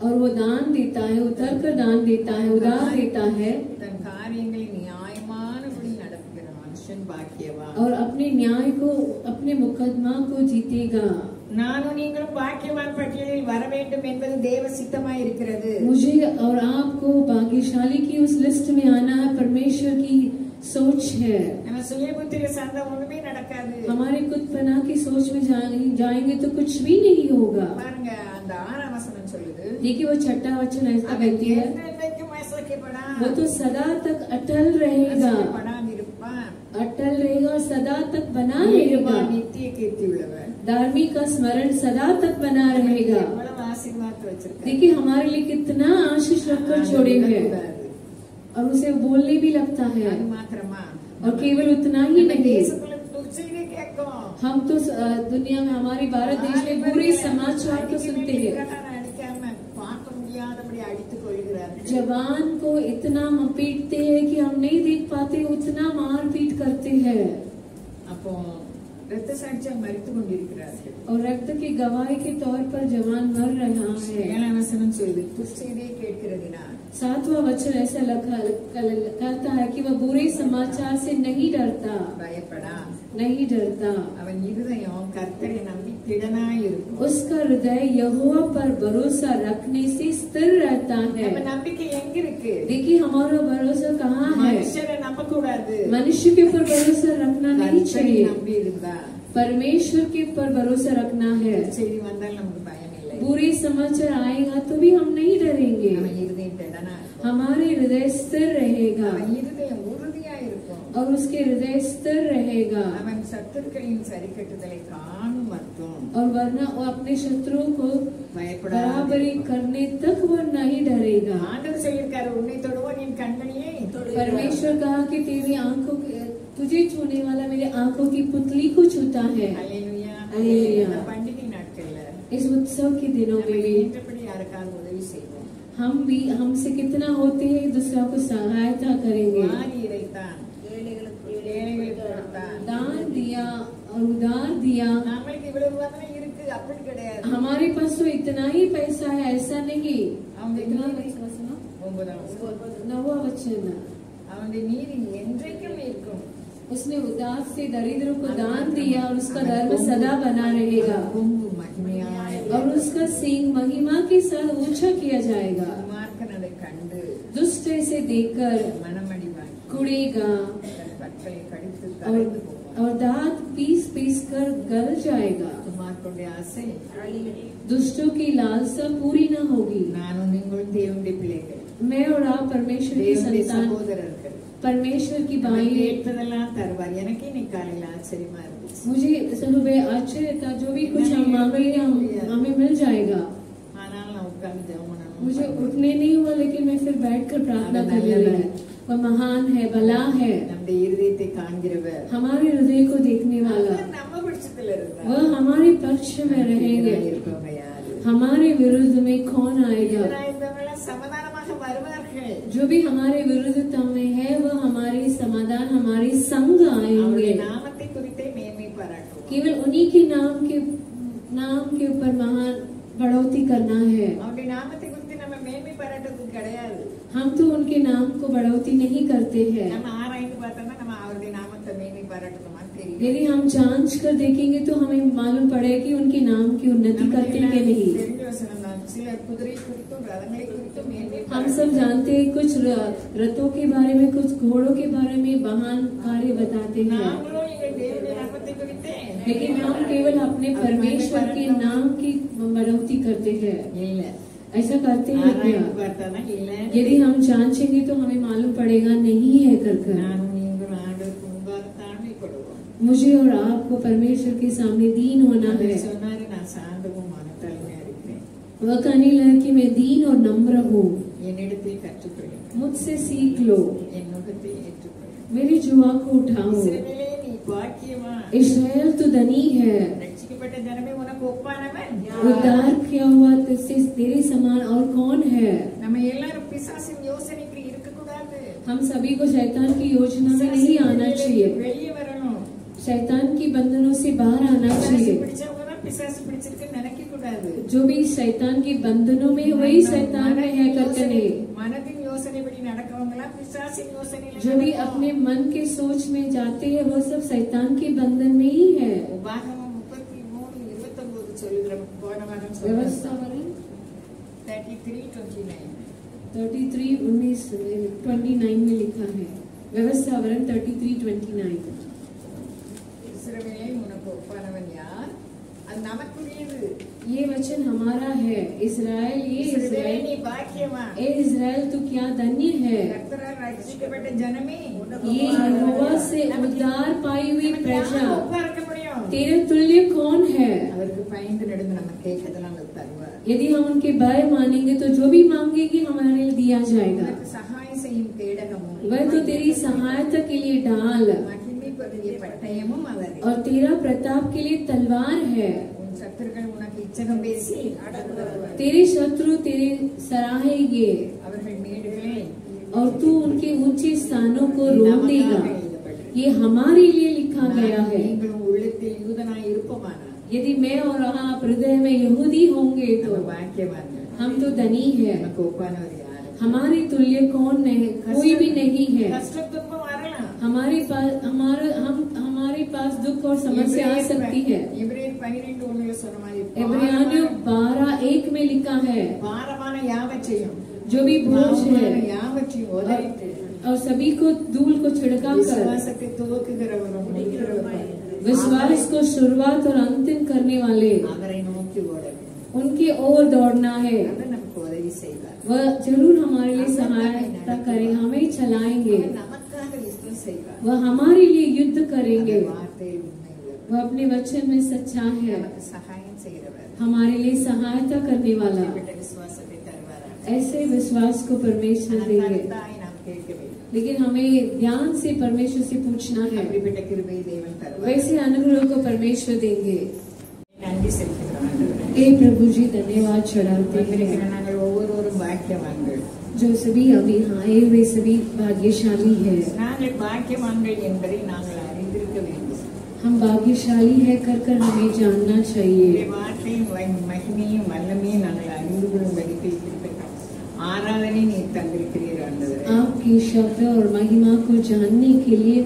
और वो दान देता है, उतर कर दान देता है, उदार देता है. தன் காரியங்களை நியாயமானபடி நடத்துகிற மனுஷன் பாக்கியவான். और अपने न्याय को, अपने मुकदमा को जीतेगा. நானும் நீங்களும் பாக்கியவான் பட்டியலில் வர வேண்டும் என்பது தேவ சித்தமாய் இருக்கிறது. मुझे और आपको भाग्यशाली की उस लिस्ट में आना परमेश्वर की सोच है. நம்ம சுயபுத்திர சண்டை ஒண்ணுமே நடக்காது. हमारे खुदपना की सोच में जाएंगे तो कुछ भी नहीं होगा. பாருங்க, அந்த 6ஆம் வசனம் சொல்லுது, देखिए वो 6वां वचन ऐसा कहती है, वो तो सदा तक अटल रहेगा, अटल रहेगा और सदा तक बना रहेगा. நித்திய கீர்த்தி உள்ளவர். धार्मिक का स्मरण सदा तक बना रहेगा. எவ்வளவு ஆசீர்வாதத்தை வச்சிருக்கார். देखिए हमारे लिए कितना आशीष रखकर छोड़े हैं, और उसे बोलने भी लगता है. அது மாத்திரமா, और केवल उतना ही नहीं, தேசத்துல துச்சையை கேட்கும். हम तो दुनिया में, हमारे भारत देश में बुरे समाचार तो सुनते हैं. அடிக்காம பார்க்க முடியாதபடி அடித்துக் கொள்கிறார்கள். जवान को इतना पीटते हैं कि हम नहीं देख पाते, उतना मार पीट करते हैं. அப்போ रक्त साक्ष्य मरिத்து கொண்டிருக்கிறார்கள். और रक्त की गवाही के तौर पर जवान मर रहा है. 7ஆம் வசனம் சொல்லுது, துச்சையை கேட்கிறதினால். 7वां वचन ऐसा कहता है कि वह बुरे समाचार से नहीं डरता, பயப்படா, नहीं डरता. அவன் இருதயம் கர்த்தரை நம்பி திடனாய் இருக்கும். उसका हृदय यहोवा पर भरोसा रखने से स्थिर रहता है. நம்ம நம்பிக்கை எங்க இருக்கு? देखिए हमारा भरोसा कहाँ है? மனுஷரை நம்ப கூடாது. मनुष्य के ऊपर भरोसा रखना नहीं चाहिए, நம்பி இருந்தா परमेश्वर के ऊपर भरोसा रखना है. செய்தி வந்தால் நமக்கு பயம் இல்லை. बुरे समाचार आएगा तो भी हम नहीं डरेंगे. அவன் இருதயம் திடனா இருக்கும். हमारे हृदय स्थिर रहेगा, அவன் இருதயம் உறுதியா இருக்கும். और उसके हृदय स्थिर रहेगा. அவன் சத்துருக்களின் சரிக்கட்டுதலை காணும் மட்டும், और वरना वो अपने शत्रुओं को பயப்படாது. बराबरी करने तक वो नहीं डरेगा. ஆண்டவர் சொல்லியிருக்காரு, உன்னை தொடுவோன் என் கண்மணியை தொடுவார். परमेश्वर कहा कि तेरी आंखों, तुझे छूने वाला मेरे आंखों की पुतली को छूता है. அல்லேலூயா. அல்லேலூயா. இந்த பண்டிகை நாட்கள்ல इस उत्सव के दिनों में भी என்றபடி யாருக்காவது உதவி செய்வோம். हम भी, हमसे कितना होते हैं दूसरों को सहायता करेंगे. வாரி இறைத்தான், ஏழைகளுக்கு கொடுத்தான். दान दिया और उधार दिया. நம்மளுக்கு இவ்வளவு வந்தனை இருக்கு அப்படி கிடையாது. हमारे पास तो इतना ही पैसा है, ऐसा नहीं. அவனுடைய कितना நீதி, पैसा सुना? 9ஆம் வசனம், 9वां वचन, அவனுடைய நீதி என்றைக்கும் இருக்கும். उसने उदास से दरिद्रों को दान दिया और उसका धर्म सदा बना रहेगा, கொம்பு மகிமையாய் और उसका सींग महिमा के साथ ऊंचा किया जाएगा. துன்மார்க்கன் அதை கண்டு दुष्ट इसे देखकर மனமடிவாய் कुड़ेगा தன் பற்களை கடித்து और, கரைந்து போவான். और दांत पीस पीस कर गल जाएगा. துன்மார்க்கனுடைய ஆசை, दुष्टों की लालसा पूरी न होगी. நானும் நீங்களும் தேவனுடைய பிள்ளைகள், मैं और आप परमेश्वर की தேவனுடைய संतान, சகோதரர்கள். परमेश्वर की அவன் भाई. கேட்பதெல்லாம் தருவார். எனக்கே இன்னைக்கு காலையில ஆச்சரியமா இருந்துச்சு. मुझे सुबह आश्चर्य था, जो भी कुछ हम मांगेंगे हमें मिल जाएगा. ஆனால் நான் உட்கார்ந்து ஜெபம் பண்ணணும். मुझे उठने नहीं हुआ, लेकिन मैं फिर बैठकर प्रार्थना करने लगी. वह महान है, भला है, நம்முடைய இருதயத்தை காண்கிறவர், हमारे हृदय को देखने वाला. அவர் நம்ம பட்சத்துல இருந்தார். वह हमारे पक्ष में रहेंगे. இருப்பவங்க யாரு? हमारे विरुद्ध में कौन आएगा? இருந்தவங்க சமாதானமாக வருவார்கள். जो भी हमारे विरुद्धता में है वह हमारे समाधान, हमारे संग आएंगे. அவருடைய நாமத்தை குறித்தே மேன்மை பாராட்டுவோம். केवल उन्हीं के नाम के ऊपर महान बढ़ोतरी करना है. அவருடைய நாமத்தை குறித்து நம்ம மேன்மை பாராட்டுறது கிடையாது. हम तो उनके नाम को बढ़ोतरी नहीं करते हैं। நம்ம ஆராய்ந்து பார்த்தோம்னா நம்ம அவருடைய நாமத்தை மேன்மை பாராட்டணுமான்னு தெரியும். यदि हम जांच कर देखेंगे तो हमें मालूम पड़ेगा कि उनके नाम की उन्नति करते हैं कि नहीं। தெரிஞ்ச வசனம் தான். சிலர் குதிரை குறித்தும் ரதங்களை குறித்தும் மேன்மை हम सब जानते हैं, कुछ रथों के बारे में, कुछ घोड़ों के बारे में महान कार्य बताते हैं, நாங்களும் எங்கள் தேவனுடைய நாமத்தை குறித்து लेकिन हम केवल अपने परमेश्वर के नाम की बढ़ोतरी करते हैं। இல்ல ऐसा करते हैं क्या? ஆராய்ந்து பார்த்தானா இல்ல. यदि हम जांचेंगे तो हमें मालूम पड़ेगा नहीं है कर कर। நானும் நீங்களும் ஆண்டவருக்கு முன்பாக தாழ்மைப்படுவோம். मुझे और आपको परमेश्वर के सामने दीन होना है। அவர் சொன்னாரு, நான் சாந்தமும் மனத்தாழ்மையா இருக்கிறேன். वह कहने लगा कि मैं दीन और नम्र हूँ, என்னிடத்தில் கற்றுக்கொள்ளுங்கள், मुझसे सीख लो, என் நுகத்தை ஏற்றுக்கொள்ளுங்கள். मेरी जुआ को उठाओ। இஸ்ரவேலே, நீ பாக்கியவான். इस्राएल तो धनी है, ரட்சிக்கப்பட்ட ஜனமே உனக்கு ஒப்பானவன். उद्धार किया हुआ तुझसे तेरे समान और कौन है। நம்ம எல்லாரும் பிசாசின் யோசனைக்கு இருக்க கூடாது. हम सभी को शैतान की योजना में नहीं आना चाहिए, வெளியே வரணும். शैतान की बंधनों से बाहर आना चाहिए। பிடிச்சவங்க தான் பிசாசு பிடிச்சிருக்குன்னு நினைக்க கூடாது. जो भी शैतान के बंधनों में वही शैतान में है करते नहीं। மனதின் யோசனைப்படி நடக்கவங்களா பிசாசின் யோசனையில जो भी अपने मन के सोच में जाते हैं वो सब शैतान के बंधन में ही है। உபாகமம் 33:29 சொல்லுகிற போன வாரம் व्यवस्थावरण 33:29 33:29 में लिखा है। व्यवस्थावरण 33:29। இஸ்ரவேலே, உனக்கு ஒப்பானவன் யார்? அது நமக்குரியது. ये वचन हमारा है। इस्राएल, ये இஸ்ரவேலே, इस्राएल, நீ பாக்கியவான். ए इस्राएल तू क्या धन्य है। கர்த்தரால் ரட்சிக்கப்பட்ட ஜனமே, ये यहोवा से उद्धार पाई हुई प्रजा, ஒப்பா இருக்க முடியும். तेरे तुल्य कौन है। அவருக்கு பயந்து நடந்து நம்ம கேட்கறதெல்லாம் அவர் தருவார். यदि हम उनके भय मानेंगे तो जो भी मांगेंगे हमारे लिए दिया जाएगा। உனக்கு சகாயம் செய்யும் கேடகமும், वह तो तेरी सहायता के लिए ढाल மகிமை பற்றிய பட்டயமும் அவரே. और तेरा प्रताप के लिए तलवार है। உன் சத்துருக்கள் உனக்கு இச்சகம் பேசி அடக்குவார்கள். तेरे शत्रु तेरे सराहेंगे அவர்கள் மேடுகளே और तू उनके ऊंचे स्थानों को रोक देगा। ये हमारे लिए लिखा गया है। நீங்களும் உள்ளத்தில் யூதனாய் இருப்போமானால் यदि मैं और आप हृदय में यहूदी होंगे तो நம்ம பாக்கியவான்கள். हम तो धनी है। நமக்கு ஒப்பானவர் யார்? हमारे तुल्य कौन नहीं, कोई भी नहीं है। கஷ்டம் துன்பம் வரலாம். हमारे पास दुख और समस्या आ सकती है। எபிரேயர் 12:1 சொன்ன மாதிரி इब्रानियों 12:1 में लिखा है, பாரமான யாவற்றையும், जो भी बोझ है யாவற்றையும் உதறிட்டு और सभी को धूल को छिड़का कर விசுவாசத்தை துவக்குகிறவரும் முடிக்கிறவரும் विश्वास को शुरुआत और अंतिम करने वाले அவரை நோக்கி ஓட வேண்டும். उनकी ओर दौड़ना है। அவர் நமக்கு உதவி செய்வார். वह जरूर हमारे लिए सहायता करेंगे, हमें चलाएंगे, அவர் நமக்காக யுத்தம் செய்வார். वह हमारे लिए युद्ध करेंगे। அவர் வார்த்தையில் உண்மை உள்ளவர். वह अपने वचन में सच्चा है, நமக்கு சகாயம் செய்கிறவர். हमारे लिए सहायता करने वाला। அப்படிப்பட்ட விசுவாசத்தை தருவாராம். ऐसे विश्वास को परमेश्वर देंगे, தாய் நாம் கேட்க வேண்டும். लेकिन हमें ध्यान से परमेश्वर से पूछना है। அப்படிப்பட்ட கிருபை தேவன் தருவார். वैसे अनुग्रह को परमेश्वर देंगे। நன்றி செலுத்துகிறோம் ஆண்டவரே. हे प्रभु जी, धन्यवाद चढ़ाते வந்திருக்கிற हैं। நாங்கள் ஒவ்வொருவரும் பாக்கியவான்கள். जो सभी अभी आए हुए सभी भाग्यशाली है। நாங்கள் பாக்கியவான்கள் என்பதை நாங்கள் அறிந்திருக்க வேண்டும். हम भाग्यशाली है कर कर हमें जानना चाहिए। உம்முடைய வார்த்தையின் மகிமையும் வல்லமையும் நாங்கள் அறிந்து கொள்ளும்படி ஆராதனை நீர் தந்திருக்கிறீர் ஆண்டவரே. आपकी शब्द और महिमा को जानने के लिए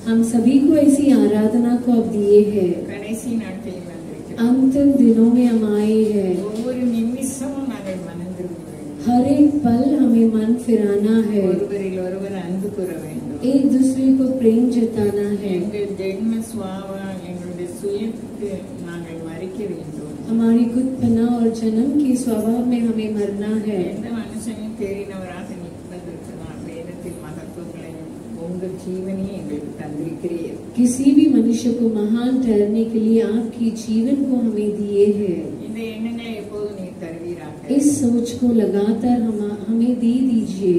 हम सभी को ऐसी आराधना को अब दिए हैं। கடைசி நாட்களில் வந்திருக்கிறோம். अंतिम दिनों में हम आए हैं। ஒவ்வொரு நிமிஷமும் நாங்கள் மனந்திருக்க வேண்டும். हर एक पल हमें मन फिराना है, ஒருவரில் ஒருவர் அன்பு கூற வேண்டும். एक दूसरे को प्रेम जताना है। எங்கள் ஜென்ம சுவாவா எங்களுடைய சுயத்துக்கு நாங்கள் மறிக்க வேண்டும். हमारी खुदपना और जन्म के स्वभाव में हमें मरना है। எந்த மனுஷனையும் தேறினவராக நிற்பதற்கு நான் வேதத்தின் மகத்துவங்களையும் உங்கள் ஜீவனையும் எங்களுக்கு தந்திருக்கிறீர். किसी भी मनुष्य को महान ठहरने के लिए आपकी जीवन को हमें दिए हैं। இந்த எண்ணங்களை எப்போது நீர் தருவீராக. इस सोच को लगातार हमें दे दीजिए।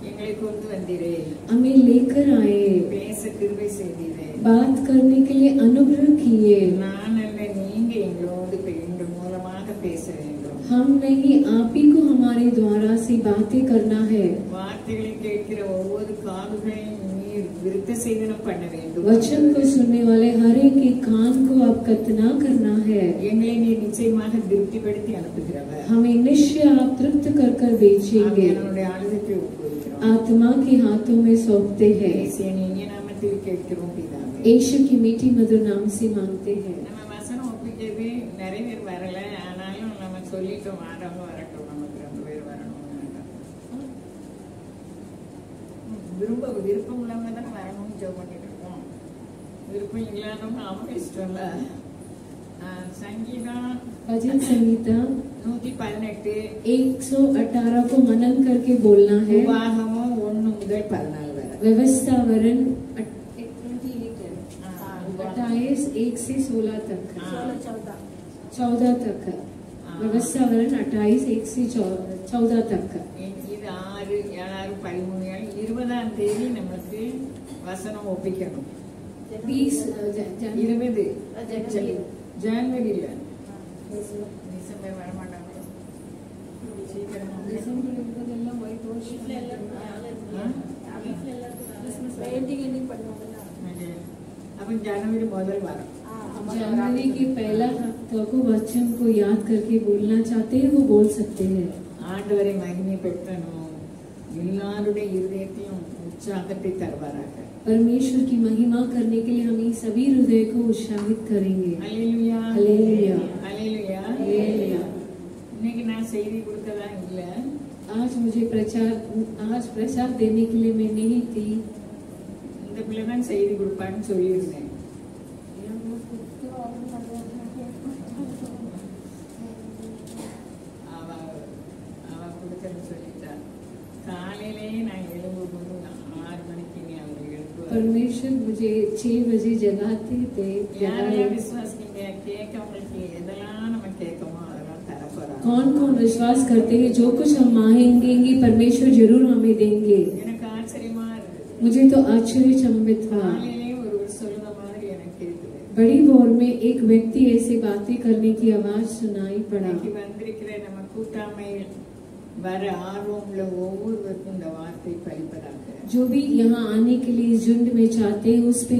எங்களை கொண்டு வந்தீரே, हमें लेकर आए, பேச கிருபை செய்தீரே. बात करने के लिए अनुग्रह किए। நான் அல்ல நீங்க எங்களோடு எங்கள் மூலமாக பேச வேண்டும். हम नहीं, आप ही को हमारे द्वारा से बातें करना है. வார்த்தைகளை கேட்கிற ஒவ்வொரு காதுகளையும் நீர் விருத்த சேதனம் பண்ண வேண்டும். वचन को सुनने वाले हर एक के कान को आप कतना करना है. எங்களை நீர் நிச்சயமாக திருப்திப்படுத்தி அனுப்புகிறவர். हमें निश्चय आप तृप्त कर कर भेजेंगे. என்னுடைய ஆளுகத்தை ஒப்புவிக்கிறோம். आत्मा के हाथों में सौंपते हैं. இயேசுவின் நாமத்தில் கேட்கிறோம் பிதாவே. यीशु की मीठी मधुर नाम से मांगते हैं. நம்ம வசனம் ஒப்பிக்கிறது நிறைய பேர் வரல, ஆனாலும் நம்ம சொல்லிட்டோம் வரவங்க வரட்டும், நமக்கு 2 பேர் வரணும். விருப்பம் உள்ளவங்க தானே வரணும்னு ஜெபம் பண்ணிட்டு இருக்கோம். விருப்பம் இல்லாதவங்க அவங்க இஷ்டம்ல. संगीता भजन संगीता 118 118 को मनन करके बोलना है. உபாகமோ 1 முதல் 14 வரை. व्यवस्था वरण 28 1 से 16 तक, 14 तक. व्यवस्था वरण 28 1 से 14 तक. இது 6 7 13 20ஆம் தேதி நமக்கு வசனம் ஒப்பிக்கணும். 20 ஜனவரி இல்ல, டிசம்பர் வர மாட்டாங்க. அப்ப ஜனவரி முதல் வாரம், जनवरी के पहला हफ्ता को वचन को याद करके बोलना चाहते हैं वो बोल सकते हैं. ஆண்டவரை மகிமைப்படுத்தணும். எல்லாருடைய இருதயத்தையும் உற்சாகத்தை தருவாராக. परमेश्वर की महिमा करने के लिए हम ये सभी हृदय को उत्साहित करेंगे. Hallelujah hallelujah hallelujah hallelujah. இன்னைக்கு நான் செய்தி கொடுக்கதா இல்ல. आज प्रचार देने के लिए मैं नहीं थी. இந்த பிள்ளை தான் செய்தி கொடுப்பான்னு சொல்லியிருந்தேன். அவ கொடுக்கன்னு சொல்லிட்டா. காலையிலே நான் எழும்பும்போது 6 மணிக்கு நீ அவங்க எழுப்புவார். परमेश्वर मुझे 6 बजे जगाते थे. யாரெல்லாம் விசுவாசிங்க கேட்கவங்களுக்கு எதெல்லாம் நம்ம கேட்கமோ அதெல்லாம் தரப்போறாங்க. कौन कौन विश्वास करते हैं जो कुछ हम मांगेंगे परमेश्वर जरूर हमें देंगे. எனக்கு ஆச்சரியமா இருக்கு. मुझे तो आश्चर्यचकित हुआ. காலையிலே ஒருவர் சொல்லுற மாதிரி எனக்கு கேட்குது. बड़ी भोर में एक व्यक्ति ऐसे बातें करने की आवाज सुनाई पड़ा. இன்னைக்கு वंदिருக்கிற நம்ம கூட்டாமையில் வர ஆர்வம் உள்ள ஒவ்வொருவருக்கும் இந்த வார்த்தை பலிப்பதாக. जो भी यहाँ आने के लिए झुंड में चाहते हैं उस पे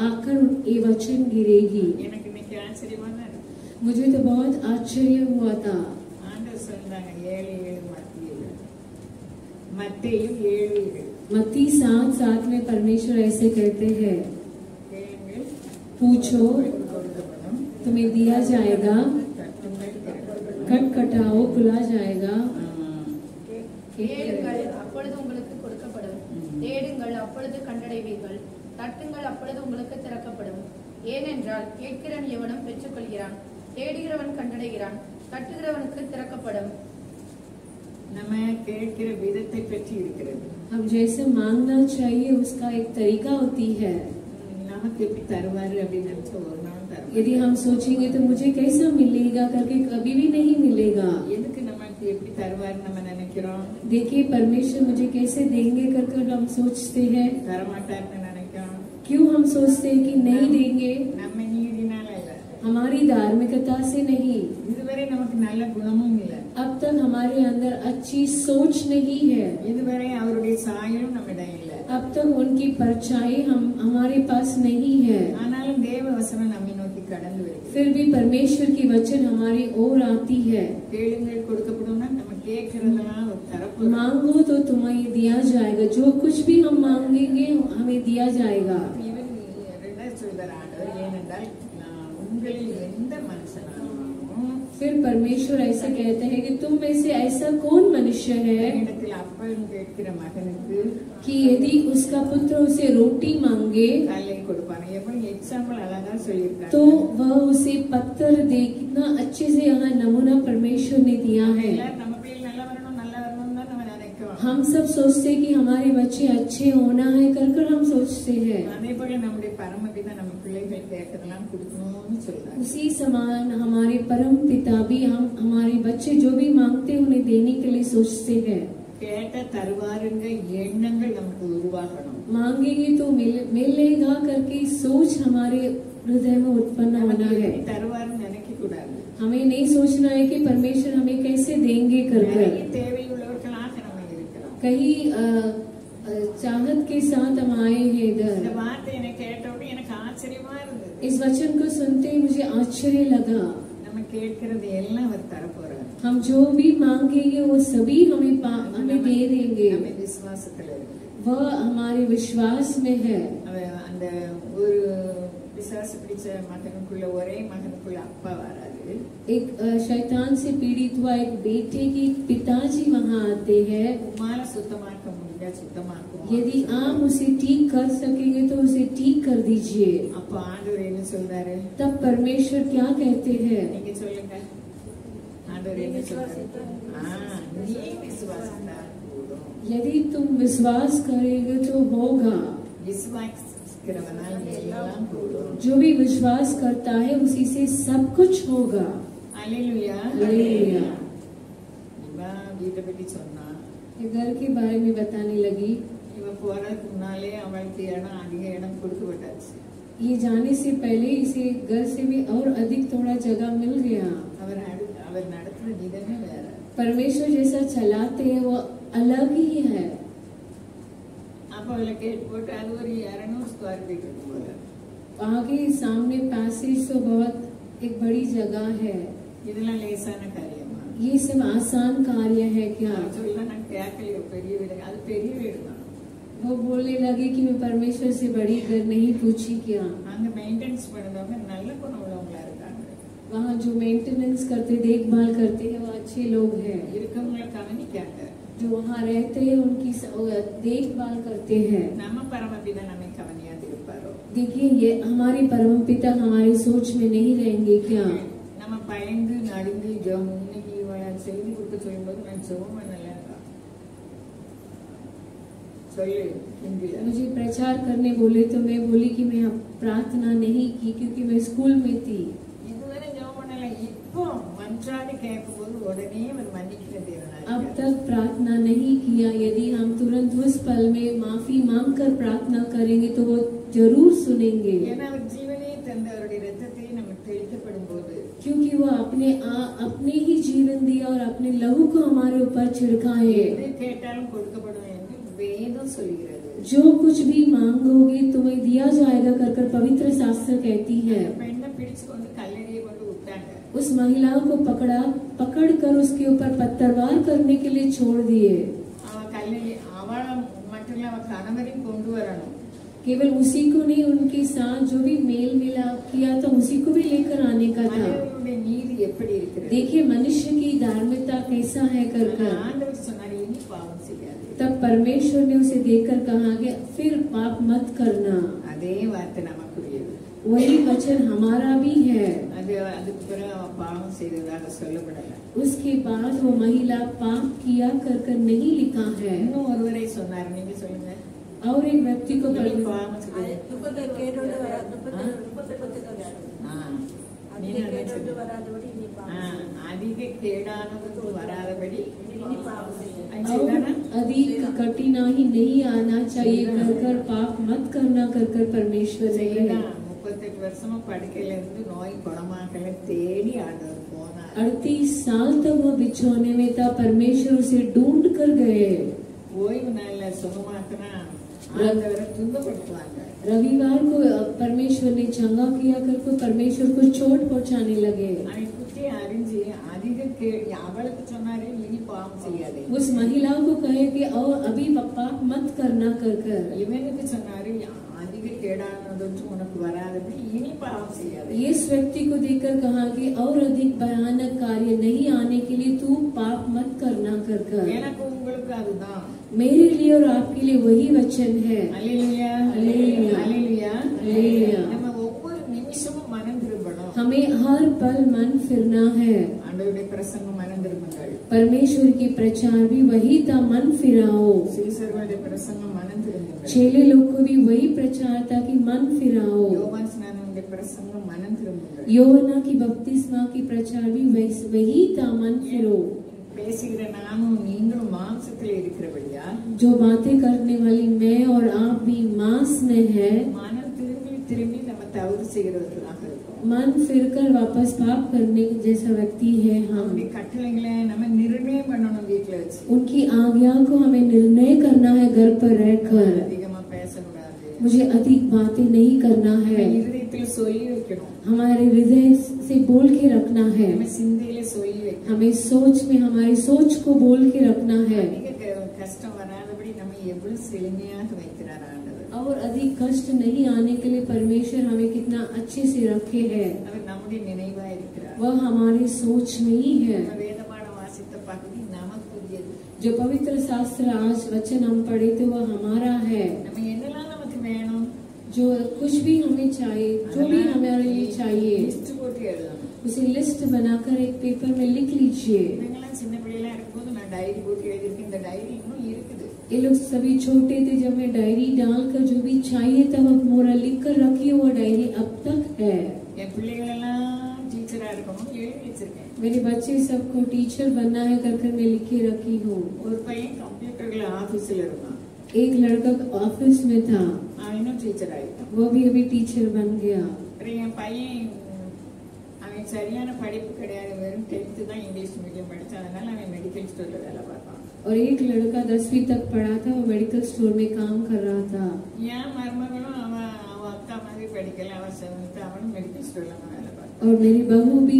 आकर ये वचन गिरेगी. எனக்கு இன்னைக்கு ஆச்சரியமா இருக்கு. मुझे तो बहुत आश्चर्य हुआ था. ஆண்டவர் சொன்னாங்க 7:7 மத்தேயு 7:7. मत्ती 7:7 में परमेश्वर ऐसे कहते हैं, கேளுங்கள், पूछो கொடுக்கப்படும், तुम्हें दिया जाएगा, தட்டுங்கள், திறக்கப்படும். खटखटाओ खुला जाएगा. கேளுங்கள் அப்பொழுது உங்களுக்கு கொடுக்கப்படும், தேடுங்கள் அப்பொழுது கண்டடைவீர்கள், தட்டுங்கள் அப்பொழுது உங்களுக்கு திறக்கப்படும். ஏனென்றால் கேட்கிறவன் எவனும் பெற்றுக்கொள்கிறான், தேடுகிறவன் கண்டடைகிறான், தட்டுகிறவனுக்கு திறக்கப்படும். நம்ம கேட்கிற விதத்தை பற்றி இருக்கிறது. हम जैसे मांगना चाहिए उसका एक तरीका होती है. நமக்கு எப்படி தருவாரு அப்படின்னு நினைச்சா ஒரு நாள் தருவாரு. यदि हम सोचेंगे तो मुझे कैसा मिलेगा करके कभी भी नहीं मिलेगा. எதுக்கு நமக்கு எப்படி தருவாரு நம்ம நினைக்கிறோம். देखिए परमेश्वर मुझे कैसे देंगे करके हम सोचते हैं. தரமாட்டாருன்னு நினைக்கிறோம். क्यों हम सोचते हैं कि नहीं देंगे? நம்ம நீதினால இல்ல, हमारी धार्मिकता से नहीं. இதுவரை நமக்கு நல்ல குணமும் இல்ல, अब तक हमारे अंदर अच्छी सोच नहीं है. இதுவரை அவருடைய சாயலும் நம்மிடம் இல்ல. अब तक उनकी परछाई हमारे पास नहीं है. ஆனாலும் தேவ வசனம் நம்மை நோக்கி கடந்து வருகிறது. फिर भी परमेश्वर की वचन हमारी ओर आती है. கேளுங்கள் கொடுக்கப்படும்னா நம்ம கேட்கறதெல்லாம் தரப்போம். मांगो तो तुम्हें दिया जाएगा, जो कुछ भी हम मांगेंगे हमें दिया जाएगा. இவன் சொல்கிறார் ஆண்டவர், ஏனென்றால் நான் உங்களில் எந்த மனுஷனாலும் फिर परमेश्वर ऐसे कहते हैं कि तुम में से ऐसा कौन मनुष्य है இடத்தில் அப்பம் கேட்கிற மகனுக்கு कि यदि उसका पुत्र उसे रोटी मांगे கல்லை கொடுப்பாங்க. எப்படி எக்ஸாம்பிள் அழகா சொல்லியிருக்காங்க. तो वह उसे पत्थर दे. कितना अच्छे से यहाँ नमूना परमेश्वर ने दिया है. எல்லாரும் நம்ம பிள்ளைகள் நல்லா வரணும் நல்லா வரணும் தான் நம்ம நினைக்கிறோம். हम सब सोचते हैं कि हमारे बच्चे अच्छे होना है कर हम सोचते हैं. அதே போல நம்முடைய பரமபிதா நம்ம பிள்ளைகள் கேட்கறதெல்லாம் கொடுக்கணும்னு சொல்றாங்க. उसी समान हमारे परम पिता भी हम हमारे बच्चे जो भी मांगते हैं उन्हें देने के लिए सोचते हैं. கேட்ட தருவாருங்க எண்ணங்கள் நமக்கு உருவாகணும். मांगेंगे तो मिलेगा करके सोच हमारे हृदय में उत्पन्न होना है. தருவாருன்னு நினைக்க கூடாது. हमें नहीं सोचना है कि परमेश्वर हमें कैसे देंगे कर தேவையுள்ளவர்களாக நம்ம இருக்கிறோம். कहीं चाहत के साथ हम आए हैं इधर. இந்த வார்த்தையை கேட்டவுடனே எனக்கு ஆச்சரியமா இருந்தது. इस वचन को सुनते ही मुझे आश्चर्य लगा. நம்ம கேட்கிறது எல்லாம் அவர் தரப்போறார். हम जो भी मांगेंगे वो सभी हमें दे देंगे. நம்ம விசுவாசத்துல இருக்கு. वह हमारे विश्वास में है. அந்த ஒரு விசுவாச பிடிச்ச மகனுக்குள்ள ஒரே மகனுக்குள்ள அப்பா வராது. एक शैतान से पीड़ित हुआ एक बेटे की पिताजी वहाँ आते हैं. माला சுத்தமாக்க முடிஞ்சா சுத்தமாக்கும். यदि आप उसे ठीक कर सकेंगे तो उसे ठीक कर दीजिए. அப்ப ஆண்டவர் என்ன சொல்றாரு? तब परमेश्वर क्या कहते हैं? நீங்க சொல்லுங்க. ஆண்டவர் என்ன சொல்றாரு? நீ விசுவாசித்தா போதும். यदि तुम विश्वास करेंगे तो होगा. விசுவாசிக்கிறவனால் எல்லாம் கூடும். जो भी विश्वास करता है उसी से सब कुछ होगा. Hallelujah hallelujah. இவ வீட்டை பத்தி சொன்னா घर के बारे में बताने लगी. இவ போறதுக்கு முன்னாலே அவளுக்கு இடம் அதிக இடம் கொடுக்கப்பட்டாச்சு. ये जाने से पहले इसे घर से भी और अधिक थोड़ा जगह मिल गया. அவர் நடத்துற விதமே வேற. परमेश्वर जैसा चलाते हैं वो अलग ही है. அப்ப அவளை கேட்டு போட்டு அது ஒரு 200 ஸ்கொயர் ஃபீட் இருக்கும் போல. आगे सामने पैसेज तो बहुत एक बड़ी जगह है. இதெல்லாம் லேசான காரியமா? ये सब आसान कार्य है क्या? சொல்ல நான் கேட்கலையோ பெரிய வீடு. அது பெரிய வீடு தான். वो बोलने लगे कि मैं परमेश्वर से बड़ी घर नहीं पूछी क्या. அங்க மெயின்टेनेंस பண்ணவங்க நல்ல குணம் உள்ளவங்களா இருக்காங்க. वहाँ जो मेंटेनेंस करते देखभाल करते हैं वो अच्छे लोग हैं. இருக்கவங்கள கவனிக்காங்க. जो वहाँ रहते हैं उनकी देखभाल करते हैं. நம்ம பரமபிதா நம்மை கவனியாது இருப்பாரோ? देखिए ये हमारे परमपिता हमारी सोच में नहीं रहेंगे क्या? நம்ம பயந்து நடுங்கி ஜெபம் இன்னைக்கு செய்தி கொடுக்க சொல்லும்போது நான் ஜெபம் பண்ணல. मुझे प्रचार करने बोले तो मैं बोली कि मैं प्रार्थना नहीं की क्योंकि मैं स्कूल में थी. अब तक प्रार्थना नहीं किया. यदि हम तुरंत उस पल में माफी मांगकर प्रार्थना करेंगे तो वो जरूर सुनेंगे. क्योंकि वो अपने ही जीवन दिया और अपने लहू को हमारे ऊपर छिड़काए. जो कुछ भी मांगोगे तुम्हें दिया जाएगा कर पवित्र शास्त्र कहती है. उस महिला को पकड़कर उसके ऊपर पत्थरवार करने के लिए छोड़ दिए. केवल उसी को नहीं उनके साथ जो भी मेल मिलाप किया था उसी को भी लेकर आने का था. देखिए मनुष्य की धार्मिकता कैसा है कर. तब परमेश्वर ने उसे देखकर कहा कि फिर पाप मत करना. वही वचन हमारा भी है. उसके बाद वो महिला पाप किया कर नहीं लिखा है. और एक व्यक्ति को अधिक कठिनाई नहीं आना चाहिए कर पाप मत करना कर परमेश्वर ने 38 வருஷமா படுக்கையில இருந்து நோய் குணமாகல தேடி ஆண்டவர் போனார். 38 साल तक वो बिछौने में था. परमेश्वर उसे ढूंढ कर गए. ஓய்வு நாள்ல சுகமாக்குனா ஆண்டவரை துன்பப்படுத்துவாங்க. रविवार को परमेश्वर ने चंगा किया कर को परमेश्वर को चोट पहुंचाने लगे. उस महिला को कहे कि और अभी पाप मत करना कर. इस व्यक्ति को देखकर कहा कि और अधिक भयानक कार्य नहीं आने के लिए तू पाप मत करना कर. मेरे लिए और आपके लिए वही वचन है. Hallelujah hallelujah hallelujah. हमें हर पल मन फिरना है. परमेश्वर की प्रचार भी वही था, मन फिराओ. चेले लोग को भी वही प्रचार था कि मन फिराओ. யோவானா की बपतिस्मा की प्रचार भी वही था, मन फिरो. பேசுகிற நானும் நீங்களும் மாம்சத்தில் जो बातें करने वाली मैं और आप भी मांस में है, மனம் திரும்பி திரும்பி நம்ம தவறு செய்கிறவர்களாக இருக்கோம். मन फिरकर वापस पाप करने जैसा व्यक्ति है हम. அவருடைய கட்டளைகளை நம்ம நிர்ணயம் பண்ணணும் வீட்டுல வச்சு. उनकी आज्ञा को हमें निर्णय करना है घर पर रहकर. அதிகமா பேசக்கூடாது. मुझे अधिक बातें नहीं करना है. இருதயத்துல சொல்லி வைக்கணும். हमारे हृदय से बोल के रखना है. நம்ம சிந்தையில சொல்லி வைக்கணும். हमें सोच में हमारी सोच को बोल के रखना है. கஷ்டம் வராதபடி நம்ம எவ்வளவு செழுமையாக வைக்கிறார் ஆண்டவர். और अधिक कष्ट नहीं आने के लिए परमेश्वर हमें कितना अच्छे से रखे है. அவர் நம்முடைய நினைவா இருக்கிறார். वह हमारी सोच में ही है. வேதபாடம் வாசித்த பகுதி நமக்குரியது. जो पवित्र शास्त्र आज वचन हम पढ़े थे वह हमारा है. நம்ம என்னெல்லாம் நமக்கு வேணும், जो कुछ भी हमें चाहिए, जो भी हमारे लिए चाहिए, லிஸ்ட் போட்டு எழுதணும். उसे लिस्ट बनाकर एक पेपर में लिख लीजिए. நீங்களாம் சின்ன பிள்ளைகளா இருக்கும்போது நான் டைரி போட்டு எழுதியிருக்கேன். இந்த டைரி இன்னும் இருக்குது. ये लोग सभी छोटे थे जब मैं डायरी डालकर जो भी चाहिए था वह पूरा लिख कर रखी, वो डायरी अब तक है. என் பிள்ளைகள் எல்லாம் டீச்சரா இருக்கணும் எழுதி வச்சிருக்கேன். मेरे बच्चे सबको टीचर बनना है कर मैं लिखे रखी हूँ. ஒரு பையன் கம்ப்யூட்டர்ல ஆபீஸ்ல இருந்தான். एक लड़का ऑफिस में था, அவனும் டீச்சர் ஆயிட்டான். वो भी अभी टीचर बन गया. என் பையன் அவன் சரியான படிப்பு கிடையாது, வெறும் 10th தான் இங்கிலீஷ் மீடியம் படிச்சான். அதனால அவன் மெடிக்கல் ஸ்டோர்ல வேலை பார்ப்பான். और एक लड़का 10वीं तक पढ़ा था, वो मेडिकल स्टोर में काम कर रहा था. என் மருமகளும் அவ அக்கா மாதிரி படிக்கல, அவ 7th, அவனும் மெடிக்கல் ஸ்டோர்ல வேலை பார்ப்பான். और मेरी बहू भी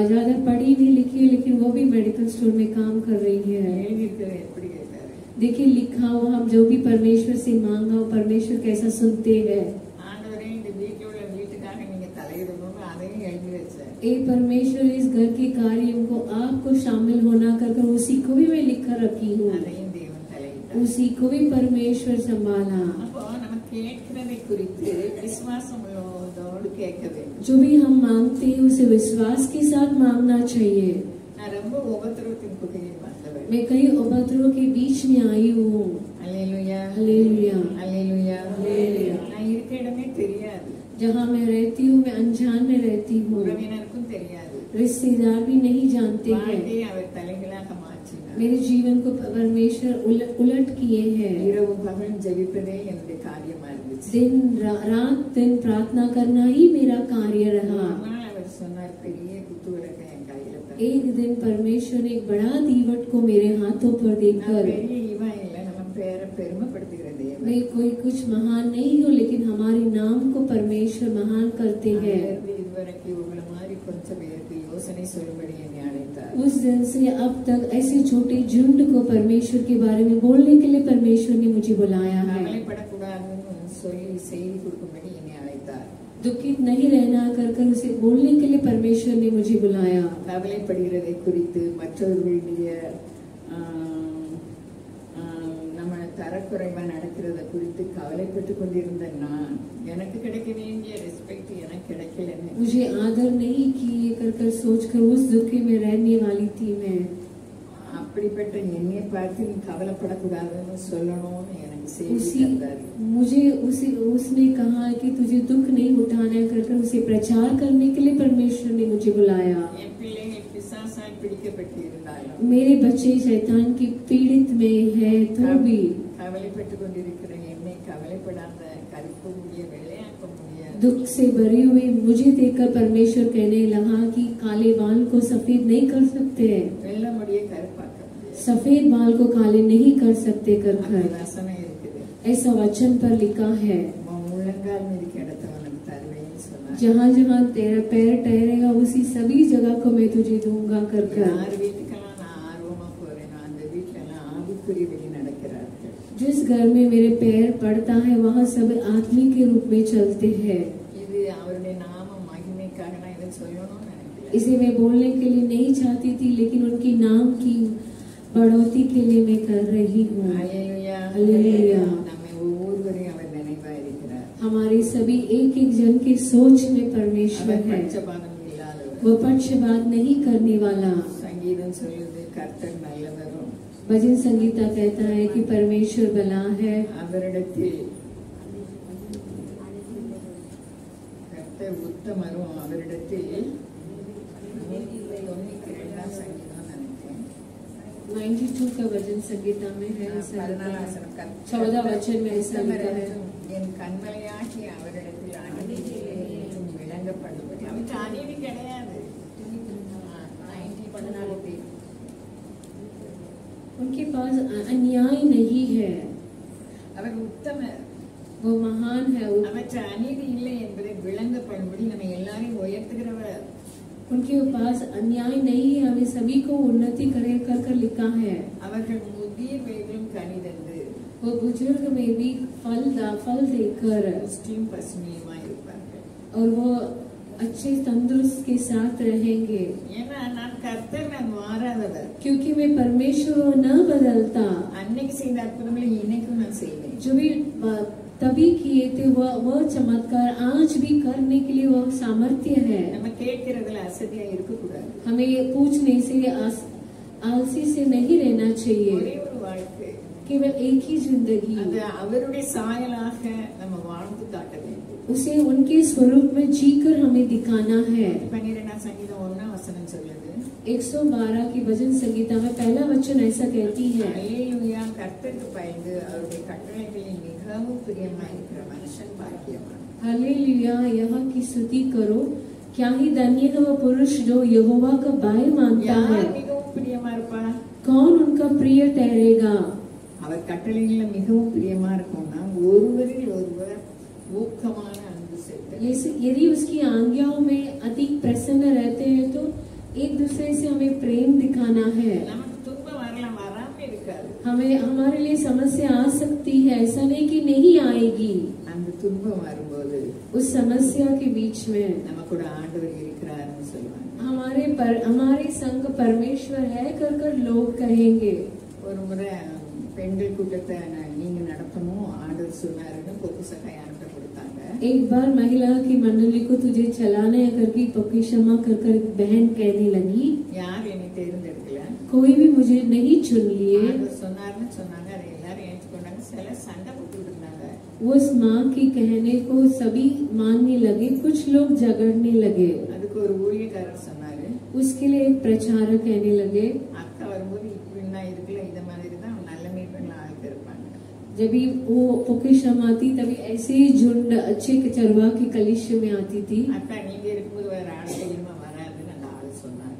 ज्यादा पढ़ी नहीं लिखी है, लेकिन वो भी मेडिकल स्टोर में काम कर रही है. எழுதி இருக்கிற எப்படி கேட்டாரு? देखिए लिखा हुआ हम जो भी परमेश्वर से मांगा वो परमेश्वर कैसा सुनते हैं. ஆண்டவரே இந்த வீட்டுல உள்ள வீட்டுக்காக நீங்க தலையிடணும், அதையும் எழுதி வச்சேன். ए परमेश्वर इस घर के कार्य को आपको शामिल होना कर उसी को भी मैं लिख कर रखी हूँ. அதையும் தேவன் தலையிட்டார். उसी को भी परमेश्वर संभाला. அப்போ நம்ம கேட்கிறதை குறித்து விசுவாசம் உள்ளதோடு கேட்க வேண்டும். जो भी हम मांगते हैं उसे विश्वास के साथ मांगना चाहिए. நான் ரொம்ப உபத்திரவத்தின் குகையில் வந்தவள். मैं कई उपद्रव के बीच में आई हूँ. அல்லேலூயா, हालेलुया, அல்லேலூயா. हालेलुया. நான் இருக்க இடமே தெரியாது. जहाँ मैं रहती हूँ मैं अनजान में रहती हूँ. உறவினருக்கும் தெரியாது. रिश्तेदार भी नहीं जानते हैं. வாழ்க்கையை அவர் தலைகளாக மாற்றினார். मेरे जीवन को परमेश्वर उलट किए हैं. இரவு பகல் ஜெபிப்பதே என்னுடைய காரியமா இருந்துச்சு. दिन रात दिन प्रार्थना करना ही मेरा कार्य रहा. ஒரு நாள் அவர் சொன்னார், பெரிய குத்து விளக்கை என் கையில தந்தார். एक दिन परमेश्वर ने एक बड़ा दीवट को मेरे हाथों पर நான் देकर, பெரிய இவன் இல்ல, நம்ம பேரை பெருமைப்படுத்துகிற தேவன். मैं कोई कुछ महान नहीं हूँ, लेकिन हमारे नाम को परमेश्वर महान करते हैं. அதிலிருந்து இதுவரைக்கும் உங்களை மாதிரி கொஞ்சம் பேருக்கு யோசனை சொல்லும்படி என்னை அழைத்தார். उस दिन से अब तक ऐसे छोटे झुंड को परमेश्वर के बारे में बोलने के लिए परमेश्वर ने मुझे बुलाया है. கவலைப்படக்கூடாதுன்னு சொல்லி செய்தி கொடுக்கும்படி என்னை அழைத்தார். दुखित नहीं रहना कर उसे बोलने के लिए परमेश्वर ने मुझे बुलाया. கவலைப்படுகிறதை குறித்து மற்றவர்களுடைய நம்ம தரக்குறைவா நடக்கிறத குறித்து கவலைப்பட்டு கொண்டிருந்த நான், எனக்கு கிடைக்க வேண்டிய ரெஸ்பெக்ட் எனக்கு கிடைக்கலன்னு, मुझे आदर नहीं किए कर सोचकर उस दुखी में रहने वाली थी मैं. அப்படிப்பட்ட என்னை பார்த்து நீ கவலைப்படக்கூடாதுன்னு சொல்லணும்னு எனக்கு செய்தி उसी தந்தார். मुझे उसने कहा कि तुझे दुख नहीं उठाना है कर उसे प्रचार करने के लिए परमेश्वर ने मुझे बुलाया. என் பிள்ளைகள் பிசாசாய் பிடிக்கப்பட்டு இருந்தாலும் मेरे बच्चे शैतान की पीड़ित में है तो भी கவலைப்பட்டு கொண்டிருக்கிற என்னை கவலைப்படாத கருப்பு முடிய வெள்ளையாக்க முடியாது. दुख से भरे हुए मुझे देखकर परमेश्वर कहने लगा कि काले बाल को सफेद नहीं कर सकते, வெள்ளை முடிய கருப்பாக்க முடியாது. सफेद बाल को काले नहीं कर सकते कर அந்த வசனம் இருக்குது. ऐसा वचन पर लिखा है, உன் முழங்கால் மீதுக்கு இடத்த உனக்கு தருவேன்னு சொன்னார். जहाँ जहाँ तेरा पैर ठहरेगा उसी सभी जगह को मैं तुझे दूंगा कर யார் வீட்டுக்கெல்லாம் நான் ஆர்வமா போறேனோ அந்த வீட்டுல எல்லாம் ஆவிக்குரிய வெளி நடக்கிறார்கள். जिस घर में मेरे पैर पड़ता है वहाँ सब आदमी के रूप में चलते हैं. இது அவருடைய நாம மகிமைக்காக நான் இதை சொல்லணும்னு நினைக்கிறேன். इसे मैं बोलने के लिए नहीं चाहती थी, लेकिन उनकी नाम की बढ़ोतरी के लिए मैं कर रही हूँ. அல்லேலூயா, அல்லேலூயா. நம்மை ஒவ்வொருவரையும் அவர் நினைவா இருக்கிறார். हमारे सभी एक एक जन के सोच में परमेश्वर அவர் है. பட்சபாதம் இல்லாதவர். वो पक्षपात नहीं करने वाला. சங்கீதம் சொல்லுது கர்த்தர் நல்லவரும் भजन संगीता कहता है कि परमेश्वर भला है. அவரிடத்தில் கர்த்தர் உத்தமரும் அவரிடத்தில் 92 சங்கீதம் நினைக்கிறேன். 92 का वचन संगीता में है, ऐसा लिखा है। 14 वचन में ऐसा लिखा है, என் கண்மலையாகி அவரிடத்தில் அநீதி விளங்கப்படுவது. அவருக்கு அநீதி கிடையாது. 14 उनके पास अन्याय नहीं है, அவர் உத்தமர், वो महान है, அவற்ற அநீதி இல்லை என்பதை விளங்கப்படும்படி நம்ம எல்லாரையும் உயர்த்துகிறவர். उनके पास अन्याय नहीं है, हमें सभी को उन्नति करे कर लिखा है। அவர்கள் முதிர் வயதிலும் கனிதந்து, वो बुजुर्ग में भी फल देकर புஷ்டியும் பசுமையுமாய் இருப்பார்கள். और वो अच्छे तंदुरुस्त के साथ रहेंगे, ஏன்னா நான் கர்த்தர், நான் மாறாதவர். क्योंकि मैं परमेश्वर न बदलता। அன்னைக்கு செய்த அற்புதங்களை இன்னைக்கும் நான் செய்வேன். जो भी तभी किए थे वह चमत्कार आज भी करने के लिए वह सामर्थ्य है। நம்ம கேட்கிறதுல அசதியா இருக்க கூடாது. हमें पूछने से आलसी से नहीं रहना चाहिए। ஒரே ஒரு வாழ்க்கை, केवल एक ही जिंदगी, அது அவருடைய சாயலாக நம்ம வாழ்ந்து காட்ட வேண்டும். उसे उनके स्वरूप में जीकर हमें दिखाना है। 12 சங்கீதம் 1 வசனம் சொல்லுது, 112 की भजन संगीता में पहला वचन ऐसा कहती है, அல்லேலூயா, கர்த்தருக்கு பயந்து அவருடைய கட்டளைகளில் மிகவும் பிரியமாய் இருக்கிற மனுஷன் பாக்கியவான். हालेलुया, यहाँ की स्तुति करो, क्या ही धन्य है वह पुरुष जो यहोवा का भय मानता है। யார் மிகவும் பிரியமா இருப்பா? कौन उनका प्रिय ठहरेगा? அவர் கட்டளைகள்ல மிகவும் பிரியமா இருக்கும்னா ஒருவரில் ஒருவர் ஊக்கமான அன்பு செலுத்த. यदि उसकी आज्ञाओं में अधिक प्रसन्न रहते हैं तो एक दूसरे से हमें प्रेम दिखाना है। நமக்கு துன்பம் வரலாம், வராம இருக்காது. हमें हमारे लिए समस्या आ सकती है, ऐसा नहीं कि नहीं आएगी। அந்த துன்பம் வரும்போது उस समस्या के बीच में நம்ம கூட ஆண்டவர் இருக்கிறாருன்னு சொல்லுவாங்க. हमारे संग परमेश्वर है कर लोग कहेंगे। ஒரு முறை பெண்கள் கூட்டத்தை நீங்க நடத்தணும் ஆண்டவர் சொன்னாருன்னு பொக்குசக்கை அனுப்ப கொடுத்தாங்க. एक बार महिला की मंडली को तुझे चलाना है करके पक्की क्षमा कर बहन कहने लगी, யார் என்னை தேர்ந்தெடுக்கல, कोई भी मुझे नहीं चुन लिए। ஆண்டவர் சொன்னாருன்னு சொன்னாங்க, அதை எல்லாரும் ஏற்றுக்கொண்டாங்க. சில சண்டை போட்டுட்டு இருந்தாங்க. उस माँ के कहने को सभी मानने लगे, कुछ लोग झगड़ने लगे। அதுக்கு ஒரு ஊழியக்காரர் சொன்னாரு, उसके लिए एक प्रचारक कहने लगे, அக்கா வரும்போது இப்படின்னா இருக்குல்ல, இத மாதிரி தான் நல்ல மீட்புகள் ஆளுக்கு இருப்பாங்க. जब भी वो पक्की क्षमा आती तभी ऐसे ही झुंड अच्छे चरवा की कलिश में आती थी। அக்கா நீங்க இருக்கும்போது வேற ஆள் தெரியுமா வராதுன்னு அந்த ஆள் சொன்னாரு.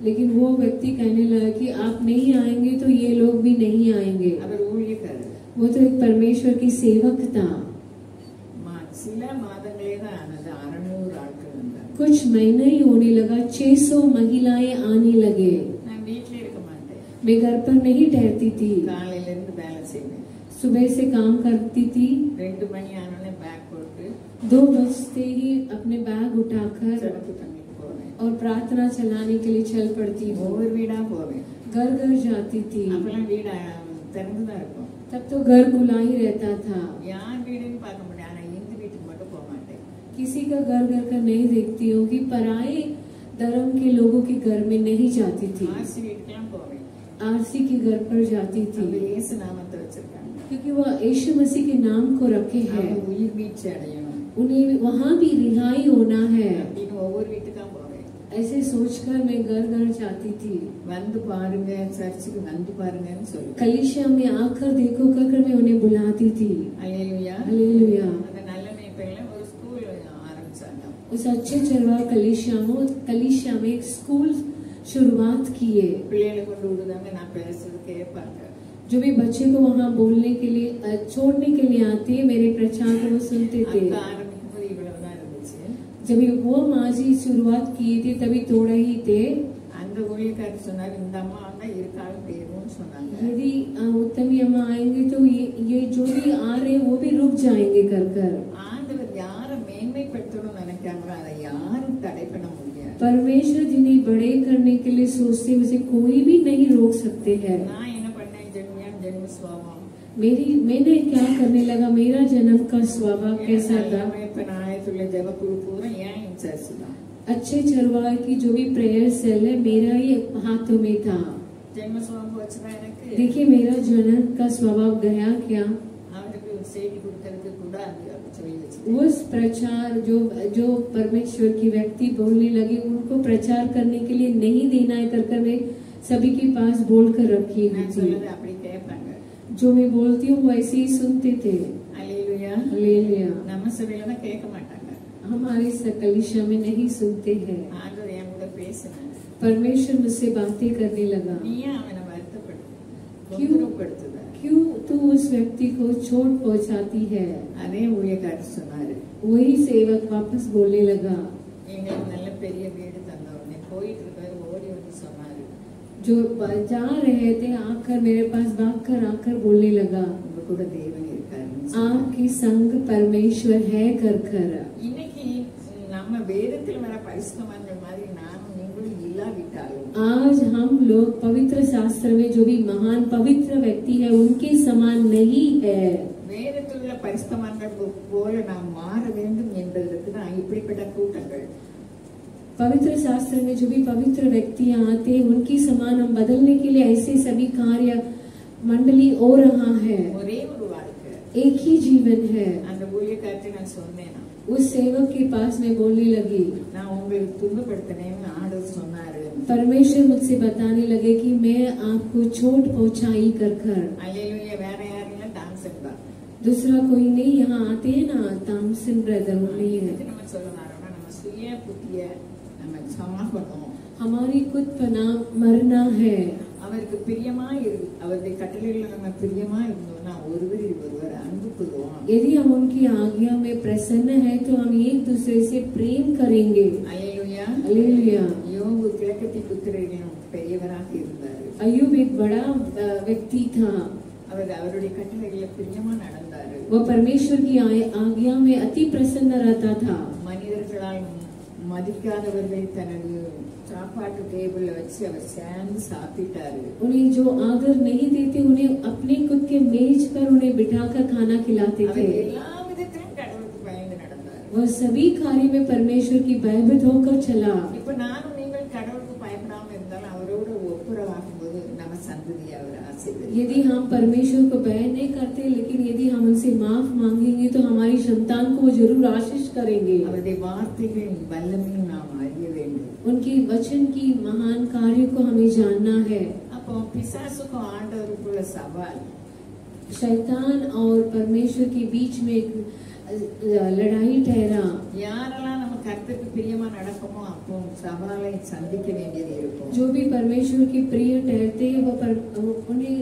लेकिन वो व्यक्ति कहने लगा कि आप नहीं आएंगे तो ये लोग भी नहीं आएंगे। அவர் ஊழியக்காரர். वो तो एक परमेश्वर की सेवक था। சில மாதங்களே தான் ஆனது, 600 ஆட்கள் வந்தாங்க. कुछ महीने ही होने लगा, 600 महिलाएं आने लगे। நான் வீட்டுல இருக்க மாட்டேன். मैं घर पर नहीं ठहरती थी, காலையில இருந்து வேலை செய்வேன். सुबह से काम करती थी। 2 மணி ஆனோடனே பேக் போட்டு 2 बजते ही अपने बैग उठाकर சிறப்பு பண்ணிட்டு போவேன். और प्रार्थना चलाने के लिए चल पड़ती हूँ। ஒவ்வொரு வீடா போவேன். घर घर जाती थी। அப்பெல்லாம் வீடு திறந்துதான் இருக்கும். तब तो घर खुला ही रहता था, யார் வீடுன்னு பார்க்க முடியாது. ஆனா இந்து வீட்டுக்கு மட்டும் போக மாட்டேன். किसी का घर कर नहीं देखती हूँ कि पराये धर्म के लोगों के घर में नहीं जाती थी। ஆர்சி வீட்டுக்கெல்லாம் போவேன். आरसी के घर पर जाती அவங்க थी, இயேசு நாமத்தை வச்சிருக்காங்க. क्योंकि वह यीशु मसीह के नाम को रखे हैं। அவங்க உயிர் வீழ்ச்சி அடையணும் उन्हें वहाँ भी रिहाई होना है। அப்படின்னு ஒவ்வொரு வீட்டுக்கா போவேன். ऐसे सोचकर मैं घर घर जाती थी। வந்து பாருங்க, சர்ச்சுக்கு வந்து பாருங்கன்னு சொல்லி कलीसिया में आकर देखो कर मैं उन्हें बुलाती थी। அல்லேலூயா. हालेलुया। அந்த நல்ல மேய்ப்பையில ஒரு ஸ்கூல் ஆரம்பிச்சாங்க. उस अच्छे चरवा कलीसिया में एक स्कूल शुरुआत किए। பிள்ளைகளை கொண்டு விடுதாங்க, நான் பேசுறது கேட்பாங்க. जो भी बच्चे को वहाँ बोलने के लिए छोड़ने के लिए आते, मेरे प्रचार को वो सुनते थे। அங்க ஆரம்பிக்கும் போது இவ்வளவுதான் இருந்துச்சு. जब वो माँ जी शुरुआत किए थे तभी थोड़े ही थे। அந்த ஊழியக்காரர் சொன்னார், இந்த அம்மா வந்தா இருக்காலும் தேரும்னு சொன்னாங்க. यदि उत्तमी अम्मा आएंगे तो ये जो भी आ रहे वो भी रुक जाएंगे कर। ஆண்டவர் யாரை மேன்மைப்படுத்தணும்னு நினைக்காங்களோ அதை யாரும் தடை பண்ண முடியாது. परमेश्वर जिन्हें बड़े करने के लिए सोचते उसे कोई भी नहीं रोक सकते हैं। நான் என்ன பண்ணேன், ஜென்ம சுவாபம். मैंने क्या करने लगा, मेरा जन्म का स्वभाव कैसा था। இப்ப நான் ஆயத்துள்ள ஜெபக்குழு பூரா ஏன் இன்சார்ஜ் தான். अच्छे चरवाहे की जो भी प्रेयर सेल है मेरा ही हाथों में था। ஜென்ம சுவாபம் வச்சுதான் எனக்கு देखिए मेरा जन्म का स्वभाव गया क्या, அவருக்கு ஒரு செய்தி கொடுக்கறதுக்கு கூட அது சொல்லி வச்சு उस प्रचार जो परमेश्वर की व्यक्ति बोलने लगे उनको प्रचार करने के लिए नहीं देना है कर मैं सभी के पास बोलकर रखी हुई நான் थी। சொல்றது அப்படி கேட்பாங்க। जो मैं बोलती हूँ वैसे ही सुनते थे। அல்லேலூயா। हालेलुया। நம்ம சபையில தான் கேட்க மாட்டாங்க। हमारे कलीसिया में नहीं सुनते हैं। ஆண்டவர் என் கூட பேசினார்। परमेश्वर मुझसे बातें करने लगा। நீ அவனை வருத்தப்படுத்து, தொந்தரவுப்படுத்துத। क्यों तू उस व्यक्ति को चोट पहुंचाती है? அதே ஊழியக்காரர் சொன்னாரு। वही सेवक वापस बोलने लगा। எங்களுக்கு நல்ல பெரிய வீடு தந்தவனே போயிட்டு இருக்காரு, ஓடி வந்து சொன்னாரு। जो जा रहे थे आकर मेरे पास भागकर आकर बोलने लगा, உங்க கூட தேவன் இருக்காரு। आपकी संग परमेश्वर है कर कर। இன்னைக்கு நம்ம வேதத்தில் வர பரிசுத்தவான்கள் மாதிரி நானும் நீங்களும் இல்லாவிட்டாலும் आज हम लोग पवित्र शास्त्र में जो भी महान पवित्र व्यक्ति है उनके समान नहीं है। வேதத்தில் உள்ள பரிசுத்தவான்கள் போல நாம் மாற வேண்டும் என்பதற்கு தான் இப்படிப்பட்ட கூட்டங்கள்। पवित्र शास्त्र में जो भी पवित्र व्यक्तियां आते हैं उनकी समान हम बदलने के लिए ऐसे सभी कार्य मंडली हो रहा है। ஒரே ஒரு வாழ்க்கை, एक ही जीवन है। அந்த ஊழியக்காரத்தை நான் சொன்னேன்। उस सेवक के पास मैं बोलने लगी, நான் உங்களுக்கு துன்பப்படுத்தினேன்னு ஆண்டவர் சொன்னாரு। परमेश्वर मुझसे बताने लगे कि मैं आपको चोट पहुंचाई कर कर। அல்லேலூயா। வேற யாரும் இல்ல, டான்சன் தான்। दूसरा कोई नहीं, यहाँ आते हैं ना तामसिन ब्रदर नहीं है। இதுக்கு நம்ம சொல்ல வரோம்னா நம்ம சுய புத்திய நம்ம சாகணும்। हमारी खुद पना मरना है। அவருக்கு பிரியமா இருக்கு, அவருடைய கட்டளைகளை நம்ம பிரியமா இருந்தோம்னா ஒருவரில் ஒருவர் அன்பு கொள்வோம்। यदि हम उनकी आज्ञा में प्रसन्न है तो हम एक दूसरे से प्रेम करेंगे। அல்லேலூயா। हालेलुया। யோபு கிழக்கத்தி புத்திரர்களும் பெரியவராக இருந்தார்। अय्यूब एक बड़ा व्यक्ति था। அவர் அவருடைய கட்டளைகளை பிரியமா நடந்தாரு। वो परमेश्वर की आज्ञा में अति प्रसन्न रहता था। மனிதர்களால் மதிக்காதவர்கள் தனது சாப்பாட்டு டேபிள்ல வச்சு அவர் சேர்ந்து சாப்பிட்டாரு। उन्हें जो आदर नहीं देते उन्हें अपने खुद के मेज पर उन्हें बिठाकर खाना खिलाते அவர் थे। எல்லா விதத்திலும் கடவுளுக்கு பயந்து நடந்தார்। वह सभी कार्य में परमेश्वर की भयभीत होकर चला। இப்ப நானும் நீங்கள் கடவுளுக்கு பயப்படாம இருந்தாலும் அவரோட ஒப்புரவாகும் போது நம்ம சந்ததியை அவர் ஆசீர்வதிப்பார்। यदि हम परमेश्वर को भय नहीं करते लेकिन यदि हम उनसे माफ मांगेंगे तो हमारी संतान को वो जरूर आशीष करेंगे। அவருடைய வார்த்தைகளின் வல்லமையும் நாம் அறிய வேண்டும்। उनके वचन की महान कार्य को हमें जानना है। அப்போ பிசாசுக்கும் ஆண்டவருக்குள்ள சவால், शैतान और परमेश्वर के बीच में एक लड़ाई ठहरा। யாரெல்லாம் நம்ம கர்த்தருக்கு பிரியமா நடக்குமோ அப்போ சவாலை சந்திக்க வேண்டியது இருக்கும்। जो भी परमेश्वर के प्रिय ठहरते हैं वो उन्हें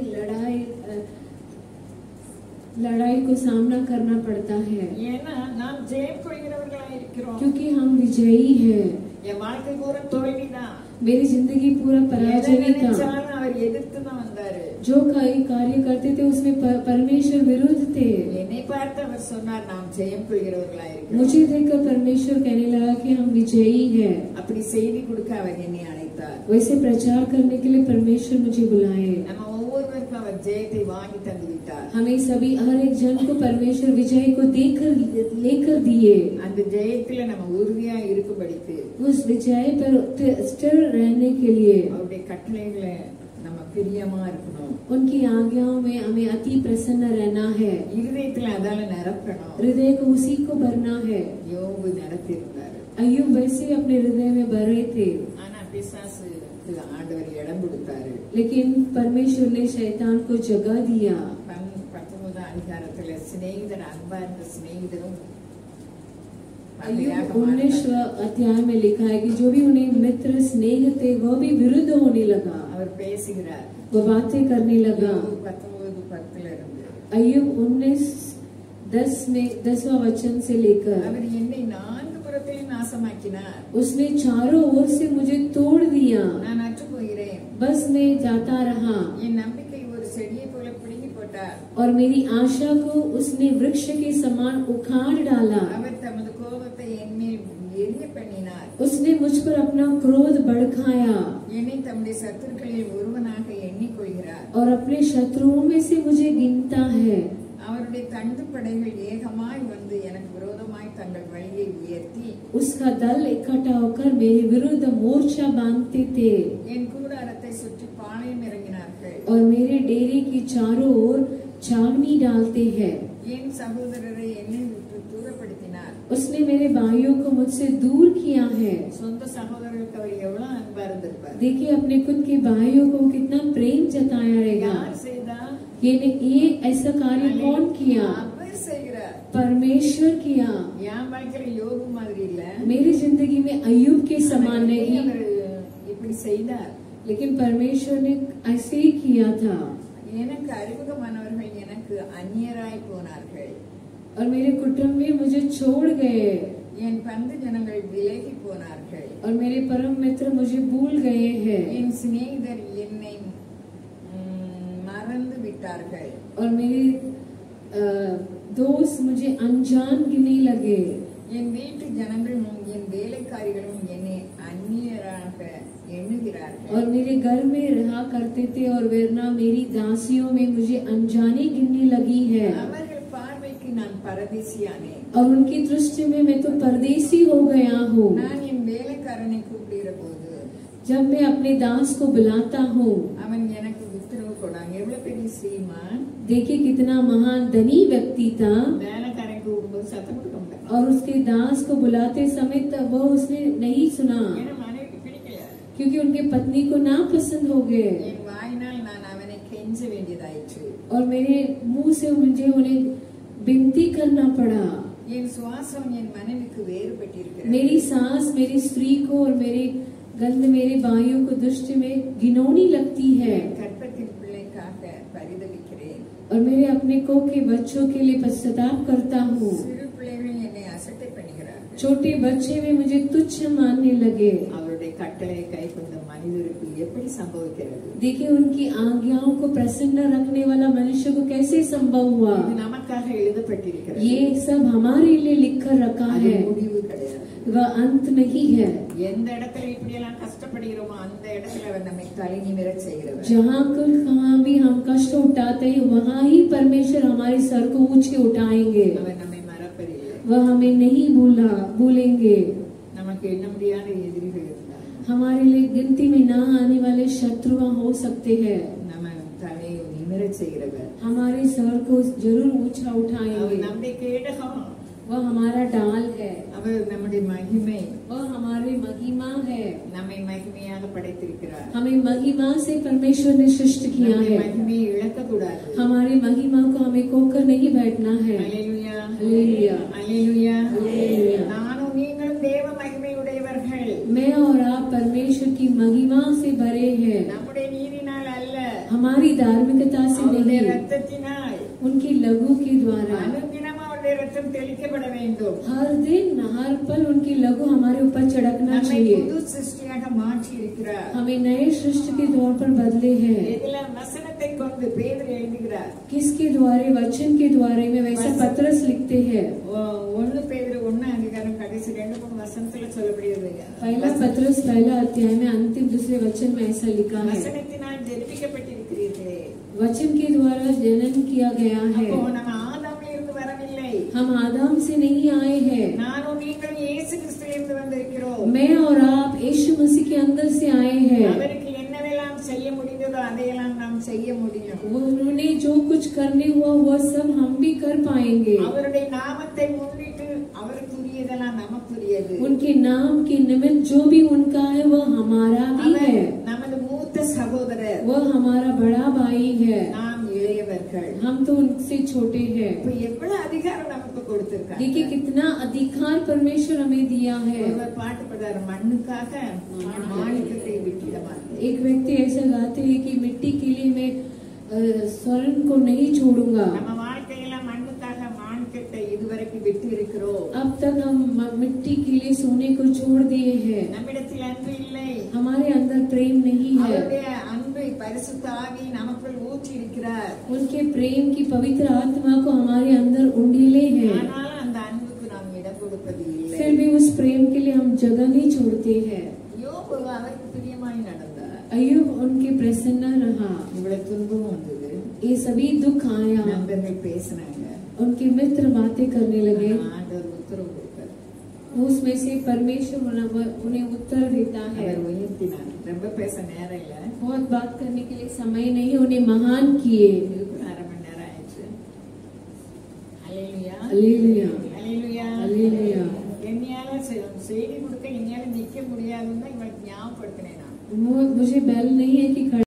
लड़ाई को सामना करना पड़ता है। ஏன்னா நாம் ஜெயம் கொள்கிறவர்களா இருக்கிறோம்। क्योंकि हम विजयी हैं। என் வாழ்க்கை பூரா தோல்விதான்। मेरी जिंदगी पूरा पराजय था। அவர் எதிர்த்து தான் வந்தாரு। जो कार्य करते थे उसमें परमेश्वर विरुद्ध थे। என்னை பார்த்து அவர் சொன்னார் நாம் ஜெயம் கொள்கிறவர்களா இருக்கிறோம்। मुझे देखकर परमेश्वर कहने लगा कि हम विजयी हैं। அப்படி செய்தி கொடுக்க அவர் என்னை अழைத்தார்। वैसे प्रचार करने के लिए परमेश्वर मुझे बुलाए। நம்ம ஒவ்வொருவருக்கும் அவர் ஜெயத்தை வாங்கி தந்து விட்டார்। हमें सभी हर एक जन को परमेश्वर विजय को लेकर दिए। அந்த ஜெயத்துல நம்ம உறுதியா இருக்கும்படிக்கு उस विजय पर स्थिर रहने के लिए அவருடைய கட்டளைகளை நம்ம பிரியமா இருக்கணும்। उनकी आज्ञाओं में हमें अति प्रसन्न रहना है। இருதயத்துல அதால நிரப்பணும்। हृदय को उसी को भरना है। யோபு நிரப்பியிருந்தாரு। अय्यूब वैसे अपने हृदय में भरे थे। ஆனா பிசாசுக்கு ஆண்டவர் இடம் கொடுத்தாரு। लेकिन परमेश्वर ने शैतान को जगह दिया। 19 அதிகாரத்துல சிநேகிதர் அன்பா இருந்த சிநேகிதரும் अय्यूब 19 अध्याय में लिखा है कि जो भी उन्हें मित्र स्नेह थे वह भी विरुद्ध होने लगा। அவர் பேசுகிறார்। वो बातें करने लगा। 19:10 இருந்து अय्यूब 19:10 में 10वां वचन से लेकर அவர் என்னை 4 புறத்திலும் நாசமாக்கினார்। उसने चारों ओर से मुझे तोड़ दिया। நான் அற்று போகிறேன்। बस मैं जाता रहा என் நம்பிக்கை ஒரு செடியை போல பிடுங்கி போட்டார்। और मेरी आशा को उसने वृक्ष के समान उखाड़ डाला। அவர் தமது கோபத்தை என் மேல் எரிய பண்ணினார்। उसने मुझ पर अपना क्रोध भड़काया என்னை தம்முடைய சத்துருக்களில் ஒருவனாக எண்ணிக்கொள்கிறார்। और अपने शत्रुओं में से मुझे गिनता है। அவருடைய தண்டு படைகள் ஏகமாய் வந்து எனக்கு விரோதமாய் தங்கள் வழியை உயர்த்தி उसका दल इकट्ठा होकर मेरे विरुद्ध मोर्चा बांधते थे என் கூடாரத்தை சுற்றி பாளையம் இறங்கினார்கள்। और मेरे डेरे की चारों ओर छावनी डालते हैं। என் சகோதரரை என்னை விட்டு தூரப்படுத்தினார். उसने मेरे भाइयों को मुझसे दूर किया है. சொந்த சகோதரருக்கு அவர் எவ்வளவு அன்பா இருந்திருப்பார். देखिए अपने खुद के भाइयों को कितना प्रेम जताया रहेगा. யார் செய்தா? ये ऐसा कार्य कौन किया? அவர் செய்கிறார். परमेश्वर किया. என் வாழ்க்கையில யோபு மாதிரி இல்ல. मेरी जिंदगी में अय्यूब के समान नहीं, அவர் இப்படி செய்தார். लेकिन परमेश्वर ने ऐसे ही किया था. எனக்கு அறிமுகமானவர்கள் எனக்கு அந்நியராய் போனார்கள். और मेरे कुटुंब में मुझे छोड़ गए. என் பந்து ஜனங்கள் விலகி போனார்கள். और मेरे परम मित्र मुझे भूल गए हैं. என் சிநேகிதர் என்னை மறந்து விட்டார்கள். और मेरे दोस्त मुझे अनजान गिनने लगे. என் வீட்டு ஜனங்களும் என் வேலைக்காரிகளும் என்னை அந்நியராக எண்ணுகிறார்கள். और मेरे घर में रहा करते थे और वरना मेरी दासियों में मुझे अनजाने गिनने लगी है. அவர்கள் பார்வைக்கு நான் பரதேசியானேன். और उनकी दृष्टि में मैं तो परदेसी हो गया हूँ. நான் என் வேலைக்காரனை கூப்பிடுகிற போது जब मैं अपने दास को बुलाता हूँ, அவன் எனக்கு உத்தரவு கொடாங்க. எவ்வளவு பெரிய ஸ்ரீமான். देखिए कितना महान धनी व्यक्ति था. வேலைக்காரனை கூப்பிடும்போது சத்தம் கொடுக்க முடியாது. और उसके दास को बुलाते समय तब वो उसने नहीं सुना, ஏன்னா மனைவிக்கு பிடிக்கல. क्योंकि उनके पत्नी को नापसंद हो गए. என் வாயினால் நான் அவனை கெஞ்ச வேண்டியதாயிற்று. और मेरे मुंह से मुझे उन्हें विनती करना पड़ा. என் சுவாசம் என் மனைவிக்கு வேறுபட்டிருக்கிறது. मेरी सांस मेरी स्त्री को और मेरी गंध मेरे भाइयों को दृष्टि में घिनौनी लगती है. கற்பத்தின் பிள்ளைக்காக பரிதவிக்கிறேன். और मेरे अपने को के बच्चों के लिए पश्चाताप करता हूँ. சிறு பிள்ளைகள் என்னை அசட்டை பண்ணுகிறார்கள். छोटे बच्चे भी मुझे तुच्छ मानने लगे. அவருடைய கட்டளையை கைக்கொண்ட மனிதருக்கு எப்படி சம்பவிக்கிறது? देखिए उनकी आज्ञाओं को प्रसन्न रखने वाला मनुष्य को कैसे संभव हुआ. இது நமக்காக எழுதப்பட்டிருக்கிறது. ये सब हमारे लिए लिख कर रखा அது है, முடிவு கிடையாது. वह अंत नहीं है. எந்த இடத்துல இப்படி எல்லாம் கஷ்டப்படுகிறோமோ அந்த இடத்துல அவர் நம்மை தலை நிமிரச் செய்கிறவர். जहाँ कहाँ भी हम कष्ट उठाते हैं वहाँ ही परमेश्वर हमारे सर को ऊंचे उठाएंगे. அவர் நம்மை மறப்பதில்லை. वह हमें नहीं भूलेंगे. நமக்கு எண்ண முடியாத எதிரிகள் இருந்தார். हमारे लिए गिनती में ना आने वाले शत्रु हो सकते हैं. நம்ம தலையை நிமிரச் செய்கிறவர். हमारे सर को जरूर ऊंचा அவர் उठाएंगे. நம்முடைய கேடகம். वह हमारा ढाल है. அவர் நம்முடைய மகிமை. वह हमारी महिमा है. நம்மை மகிமையாக படைத்திருக்கிறார். हमें महिमा से परमेश्वर ने सृष्टि किया நம்முடைய है. மகிமையை இழக்க கூடாது. हमारी महिमा को हमें खोकर नहीं बैठना है. அல்லேலூயா. அல்லேலூயா. அல்லேலூயா. அல்லேலூயா. நானும் நீங்களும் தேவ மகிமை உடையவர்கள். मैं और आप परमेश्वर की महिमा से भरे हैं. நம்முடைய நீதினால் அல்ல. हमारी धार्मिकता से அவருடைய नहीं, ரத்தத்தினால். उनकी लहू के द्वारा. அனுதினம் அவருடைய ரத்தம் தெளிக்கப்பட வேண்டும். हर दिन हर पल उनकी लहू हमारे ऊपर छिड़कना நம்மை चाहिए. புது சிருஷ்டியாக மாற்றி இருக்கிறார். हमें नए सृष्टि के तौर पर बदले हैं. இதுல வசனத்தை கொண்டு பேதுரு எழுதுகிறார். किसके द्वारे? वचन के द्वारे में वैसा पत्रस लिखते हैं. 1 பேதுரு 1 அதிகாரம் கடைசி 2-3 வசனத்துல சொல்லப்படுகிறது. पहला पत्रस पहला अध्याय में अंतिम दूसरे वचन में ऐसा लिखा है, வசனத்தினால் ஜெனிப்பிக்கப்பட்டிருக்கிறீர்களே. वचन के द्वारा जन्म किया गया है. அப்போ நம்ம ஆதாம்ல இருந்து வரவில்லை. हम आदम से नहीं आए हैं. நானும் நீங்களும் இயேசு கிறிஸ்துவிலிருந்து வந்திருக்கிறோம். मैं और आप यीशु मसीह के अंदर से आए हैं. அவருக்கு என்னவெல்லாம் செய்ய முடிந்ததோ அதையெல்லாம் நாம் செய்ய முடியும். वो उन्होंने जो कुछ करने हुआ वो सब हम भी कर पाएंगे. அவருடைய நாமத்தை முன்னிட்டு அவருக்குரியதெல்லாம் நமக்குரியது. उनके नाम के निमित्त जो भी उनका है वो हमारा भी है. நமது மூத்த சகோதரர். वो हमारा बड़ा भाई है. நாம் இளையவர்கள். हम तो उनसे छोटे हैं. இப்ப எவ்வளவு அதிகாரம் நமக்கு கொடுத்திருக்காங்க. देखिए कितना अधिकार परमेश्वर हमें दिया है. ஒருவர் பாட்டு பாடுறார், மண்ணுக்காக மாணிக்கத்தை விட்டிட மாட்டேன். एक व्यक्ति ऐसा गाते हैं कि मिट्टी के लिए मैं स्वर्ण को नहीं छोड़ूंगा. நம்ம வாழ்க்கையில மண்ணுக்காக மாணிக்கத்தை இதுவரைக்கும் விட்டு இருக்கிறோம். अब तक हम मिट्टी के लिए सोने को छोड़ दिए हैं. நம்மிடத்தில் அன்பு இல்லை. हमारे अंदर प्रेम नहीं है. அவருடைய அன்பை பரிசுத்த ஆவி நமக்குள் ஊற்றி இருக்கிறார். उनके प्रेम की पवित्र आत्मा को हमारे अंदर उंडेले हैं. ஆனால் அந்த அன்புக்கு நாம் இடம் கொடுப்பது இல்லை. फिर भी उस प्रेम के लिए हम जगह नहीं छोड़ते हैं. யோபு அவருக்கு பிரியமாய் நடந்தார். अय्यूब उनके प्रसन्न रहा. இவ்வளவு துன்பம் வந்தது. ये सभी दुख आया. நண்பர்கள் பேசினாங்க. उनके मित्र बातें करने लगे. ஆண்டவர் உத்தரவு கொடுத்தார். उसमें से परमेश्वर उन्हें उत्तर देता है. அவர் உயர்த்தினார். ரொம்ப பேச நேரம் இல்ல. बहुत बात करने के लिए समय नहीं, उन्हें महान किए. அரை மணி நேரம் ஆயிடுச்சு. அல்லேலூயா அல்லேலூயா அல்லேலூயா அல்லேலூயா. என்னையால செய்தி கொடுக்க என்னால நிக்க முடியாதுன்னு தான் இவளுக்கு ஞாபகப்படுத்தினேன் நான். मुझे बैल नहीं है कि